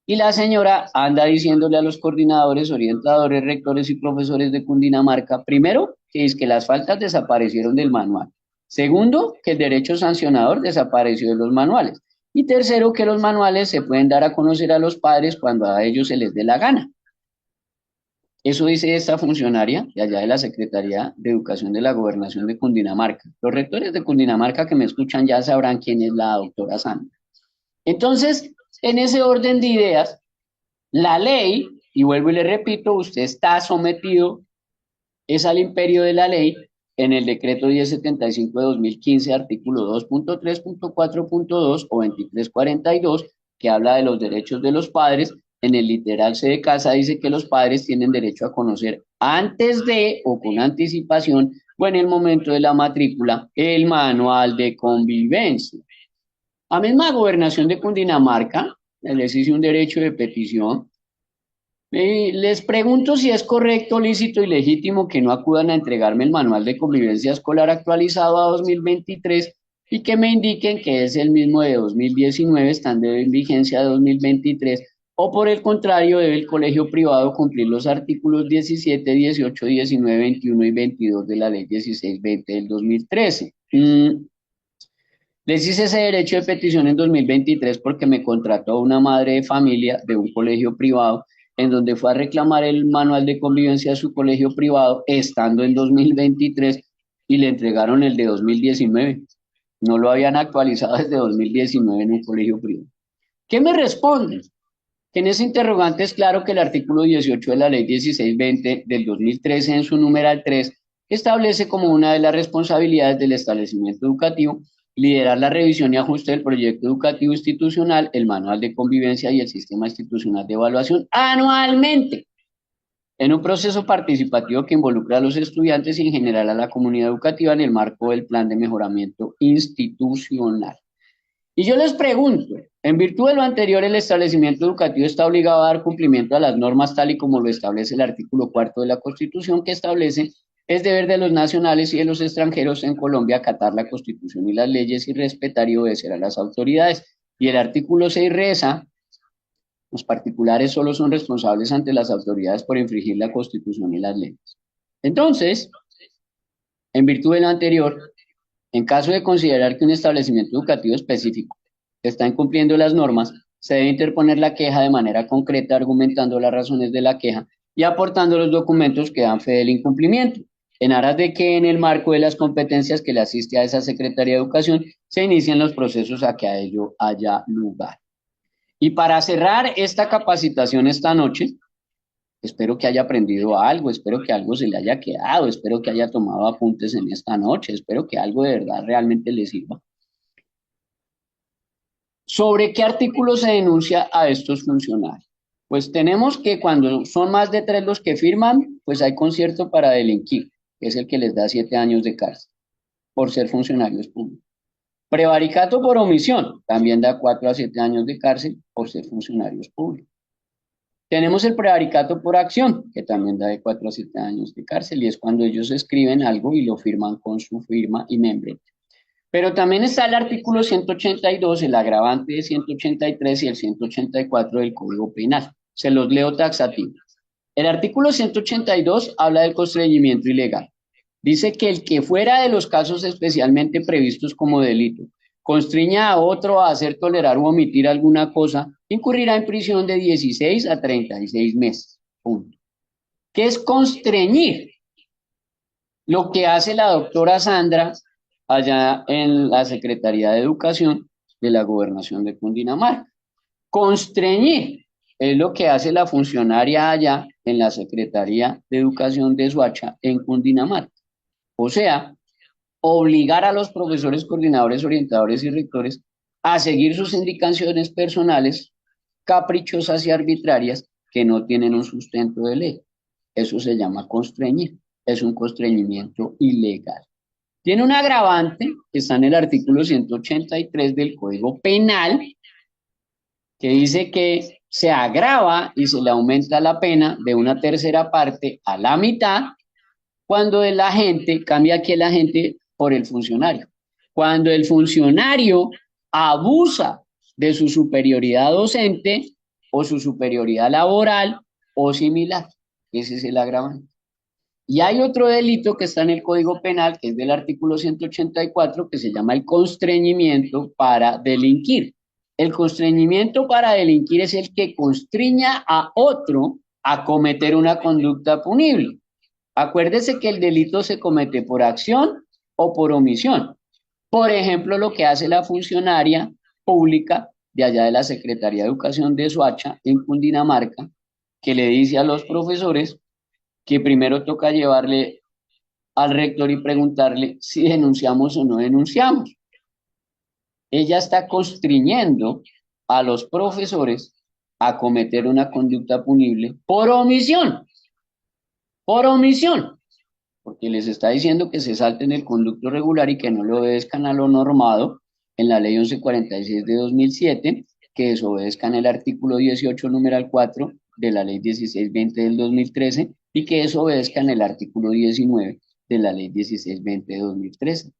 y la señora anda diciéndole a los coordinadores, orientadores, rectores y profesores de Cundinamarca, primero, que es que las faltas desaparecieron del manual. Segundo, que el derecho sancionador desapareció de los manuales. Y tercero, que los manuales se pueden dar a conocer a los padres cuando a ellos se les dé la gana. Eso dice esta funcionaria de allá de la Secretaría de Educación de la Gobernación de Cundinamarca. Los rectores de Cundinamarca que me escuchan ya sabrán quién es la doctora Sandra. Entonces, en ese orden de ideas, la ley, y vuelvo y le repito, usted está sometido, es al imperio de la ley en el decreto 1075 de 2015, artículo 2.3.4.2 o 2342, que habla de los derechos de los padres. En el literal C de casa dice que los padres tienen derecho a conocer antes de o con anticipación o en el momento de la matrícula el manual de convivencia. A misma gobernación de Cundinamarca les hice un derecho de petición. Les pregunto si es correcto, lícito y legítimo que no acudan a entregarme el manual de convivencia escolar actualizado a 2023 y que me indiquen que es el mismo de 2019, están de vigencia de 2023, o por el contrario, debe el colegio privado cumplir los artículos 17, 18, 19, 21 y 22 de la ley 1620 del 2013. Les hice ese derecho de petición en 2023 porque me contrató una madre de familia de un colegio privado en donde fue a reclamar el manual de convivencia de su colegio privado estando en 2023 y le entregaron el de 2019. No lo habían actualizado desde 2019 en un colegio privado. ¿Qué me responden? Que en ese interrogante es claro que el artículo 18 de la ley 1620 del 2013 en su numeral 3 establece como una de las responsabilidades del establecimiento educativo liderar la revisión y ajuste del proyecto educativo institucional, el manual de convivencia y el sistema institucional de evaluación anualmente. en un proceso participativo que involucra a los estudiantes y en general a la comunidad educativa en el marco del plan de mejoramiento institucional. Y yo les pregunto, en virtud de lo anterior, el establecimiento educativo está obligado a dar cumplimiento a las normas tal y como lo establece el artículo cuarto de la Constitución, que establece: es deber de los nacionales y de los extranjeros en Colombia acatar la Constitución y las leyes y respetar y obedecer a las autoridades. Y el artículo 6 reza: los particulares solo son responsables ante las autoridades por infringir la Constitución y las leyes. Entonces, en virtud de lo anterior, en caso de considerar que un establecimiento educativo específico está incumpliendo las normas, se debe interponer la queja de manera concreta, argumentando las razones de la queja y aportando los documentos que dan fe del incumplimiento, en aras de que en el marco de las competencias que le asiste a esa Secretaría de Educación se inicien los procesos a que a ello haya lugar. Y para cerrar esta capacitación esta noche, espero que haya aprendido algo, espero que algo se le haya quedado, espero que haya tomado apuntes en esta noche, espero que algo de verdad realmente le sirva. ¿Sobre qué artículo se denuncia a estos funcionarios? Pues tenemos que cuando son más de 3 los que firman, pues hay concierto para delinquir, que es el que les da 7 años de cárcel por ser funcionarios públicos. Prevaricato por omisión, también da 4 a 7 años de cárcel por ser funcionarios públicos. Tenemos el prevaricato por acción, que también da de 4 a 7 años de cárcel, y es cuando ellos escriben algo y lo firman con su firma y membrete. Pero también está el artículo 182, el agravante de 183 y el 184 del Código Penal. Se los leo taxativo. El artículo 182 habla del constreñimiento ilegal. Dice que el que fuera de los casos especialmente previstos como delito constriña a otro a hacer, tolerar o omitir alguna cosa, incurrirá en prisión de 16 a 36 meses. Punto. ¿Qué es constreñir? Lo que hace la doctora Sandra allá en la Secretaría de Educación de la Gobernación de Cundinamarca. Constreñir es lo que hace la funcionaria allá en la Secretaría de Educación de Soacha en Cundinamarca. O sea, obligar a los profesores, coordinadores, orientadores y rectores a seguir sus indicaciones personales caprichosas y arbitrarias que no tienen un sustento de ley. Eso se llama constreñir, es un constreñimiento ilegal. Tiene un agravante que está en el artículo 183 del Código Penal, que dice que se agrava y se le aumenta la pena de una tercera parte a la mitad cuando el agente, cambia aquí el agente por el funcionario, cuando el funcionario abusa de su superioridad docente o su superioridad laboral o similar. Ese es el agravante. Y hay otro delito que está en el Código Penal, que es del artículo 184, que se llama el constreñimiento para delinquir. El constreñimiento para delinquir es el que constriña a otro a cometer una conducta punible. Acuérdese que el delito se comete por acción o por omisión. Por ejemplo, lo que hace la funcionaria pública de allá de la Secretaría de Educación de Soacha, en Cundinamarca, que le dice a los profesores que primero toca llevarle al rector y preguntarle si denunciamos o no denunciamos. Ella está constriñendo a los profesores a cometer una conducta punible por omisión, porque les está diciendo que se salten el conducto regular y que no le obedezcan a lo normado en la ley 1146 de 2007, que desobedezcan el artículo 18, numeral 4 de la ley 1620 del 2013 y que desobedezcan el artículo 19 de la ley 1620 de 2013,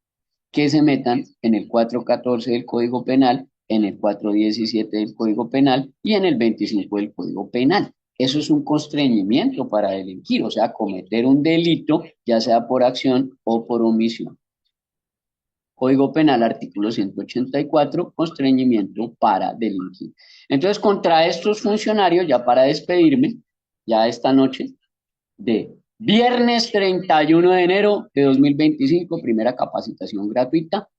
que se metan en el 414 del Código Penal, en el 417 del Código Penal y en el 25 del Código Penal. Eso es un constreñimiento para delinquir, o sea, cometer un delito, ya sea por acción o por omisión. Código Penal, artículo 184, constreñimiento para delinquir. Entonces, contra estos funcionarios, ya para despedirme, ya esta noche, de viernes 31 de enero de 2025, primera capacitación gratuita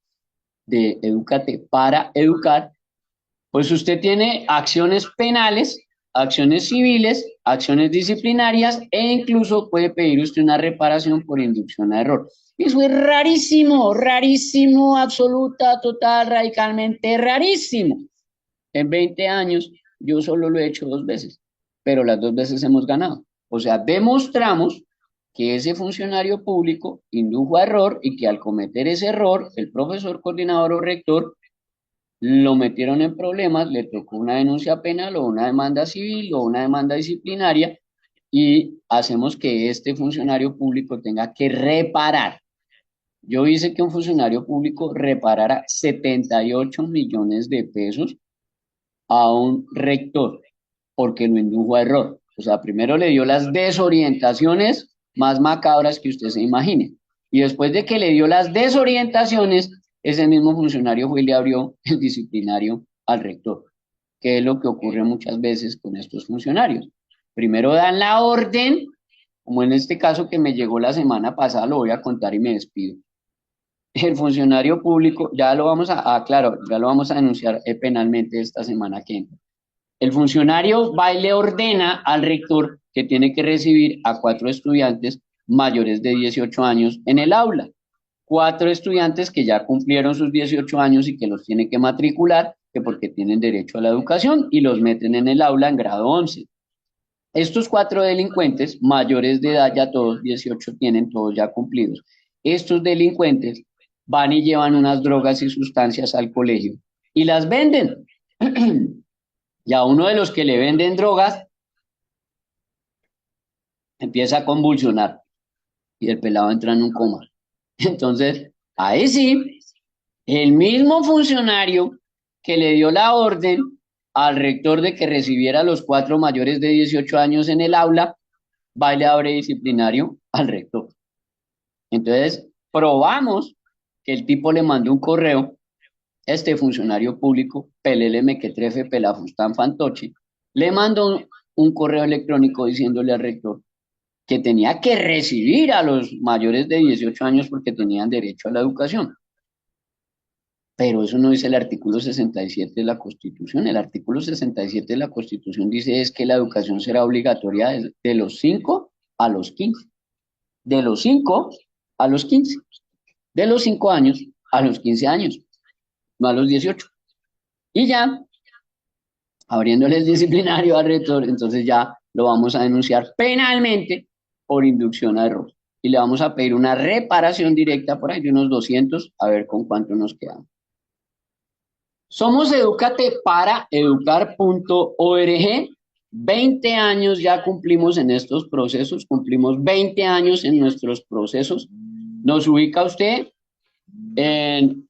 de Educate para Educar, pues usted tiene acciones penales, acciones civiles, acciones disciplinarias e incluso puede pedir usted una reparación por inducción a error. Eso es rarísimo, rarísimo, absoluta, total, radicalmente rarísimo. En 20 años yo solo lo he hecho 2 veces, pero las 2 veces hemos ganado. O sea, demostramos que ese funcionario público indujo a error y que al cometer ese error, el profesor, coordinador o rector lo metieron en problemas, le tocó una denuncia penal o una demanda civil o una demanda disciplinaria y hacemos que este funcionario público tenga que reparar. Yo hice que un funcionario público reparara 78 millones de pesos a un rector porque lo indujo a error. O sea, primero le dio las desorientaciones más macabras que usted se imagine. Y después de que le dio las desorientaciones, ese mismo funcionario fue y le abrió el disciplinario al rector, que es lo que ocurre muchas veces con estos funcionarios. Primero dan la orden, como en este caso que me llegó la semana pasada, lo voy a contar y me despido. El funcionario público, ya lo vamos claro, ya lo vamos a denunciar penalmente esta semana que entra. El funcionario va y le ordena al rector que tiene que recibir a 4 estudiantes mayores de 18 años en el aula. 4 estudiantes que ya cumplieron sus 18 años y que los tiene que matricular, que porque tienen derecho a la educación, y los meten en el aula en grado 11. Estos 4 delincuentes, mayores de edad, ya todos 18 tienen, todos ya cumplidos. Estos delincuentes van y llevan unas drogas y sustancias al colegio y las venden. Y a uno de los que le venden drogas empieza a convulsionar y el pelado entra en un coma. Entonces, ahí sí, el mismo funcionario que le dio la orden al rector de que recibiera a los 4 mayores de 18 años en el aula, va y le abre disciplinario al rector. Entonces, probamos que el tipo le mandó un correo, este funcionario público, Pelele Mequetrefe Pelafustán Fantoche, le mandó un correo electrónico diciéndole al rector que tenía que recibir a los mayores de 18 años porque tenían derecho a la educación. Pero eso no dice el artículo 67 de la Constitución. El artículo 67 de la Constitución dice es que la educación será obligatoria de los 5 a los 15. De los 5 a los 15. De los 5 años a los 15 años, no a los 18. Y ya, abriéndole el disciplinario al rector, entonces ya lo vamos a denunciar penalmente por inducción a error. Y le vamos a pedir una reparación directa por ahí de unos 200, a ver con cuánto nos quedamos. Somos Educate para educar.org. 20 años ya cumplimos en estos procesos, cumplimos 20 años en nuestros procesos. Nos ubica usted en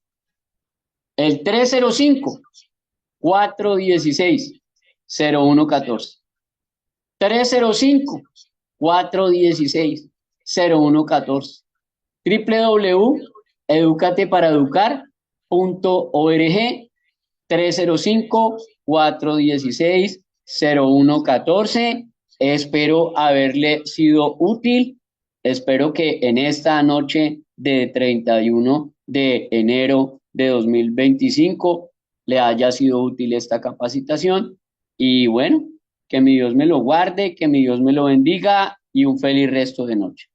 el 305-416-0114. 305-416-0114. www.educateparaeducar.org. 305-416-0114. Espero haberle sido útil. Espero que en esta noche de 31 de enero de 2025 le haya sido útil esta capacitación. Y bueno, que mi Dios me lo guarde, que mi Dios me lo bendiga y un feliz resto de noche.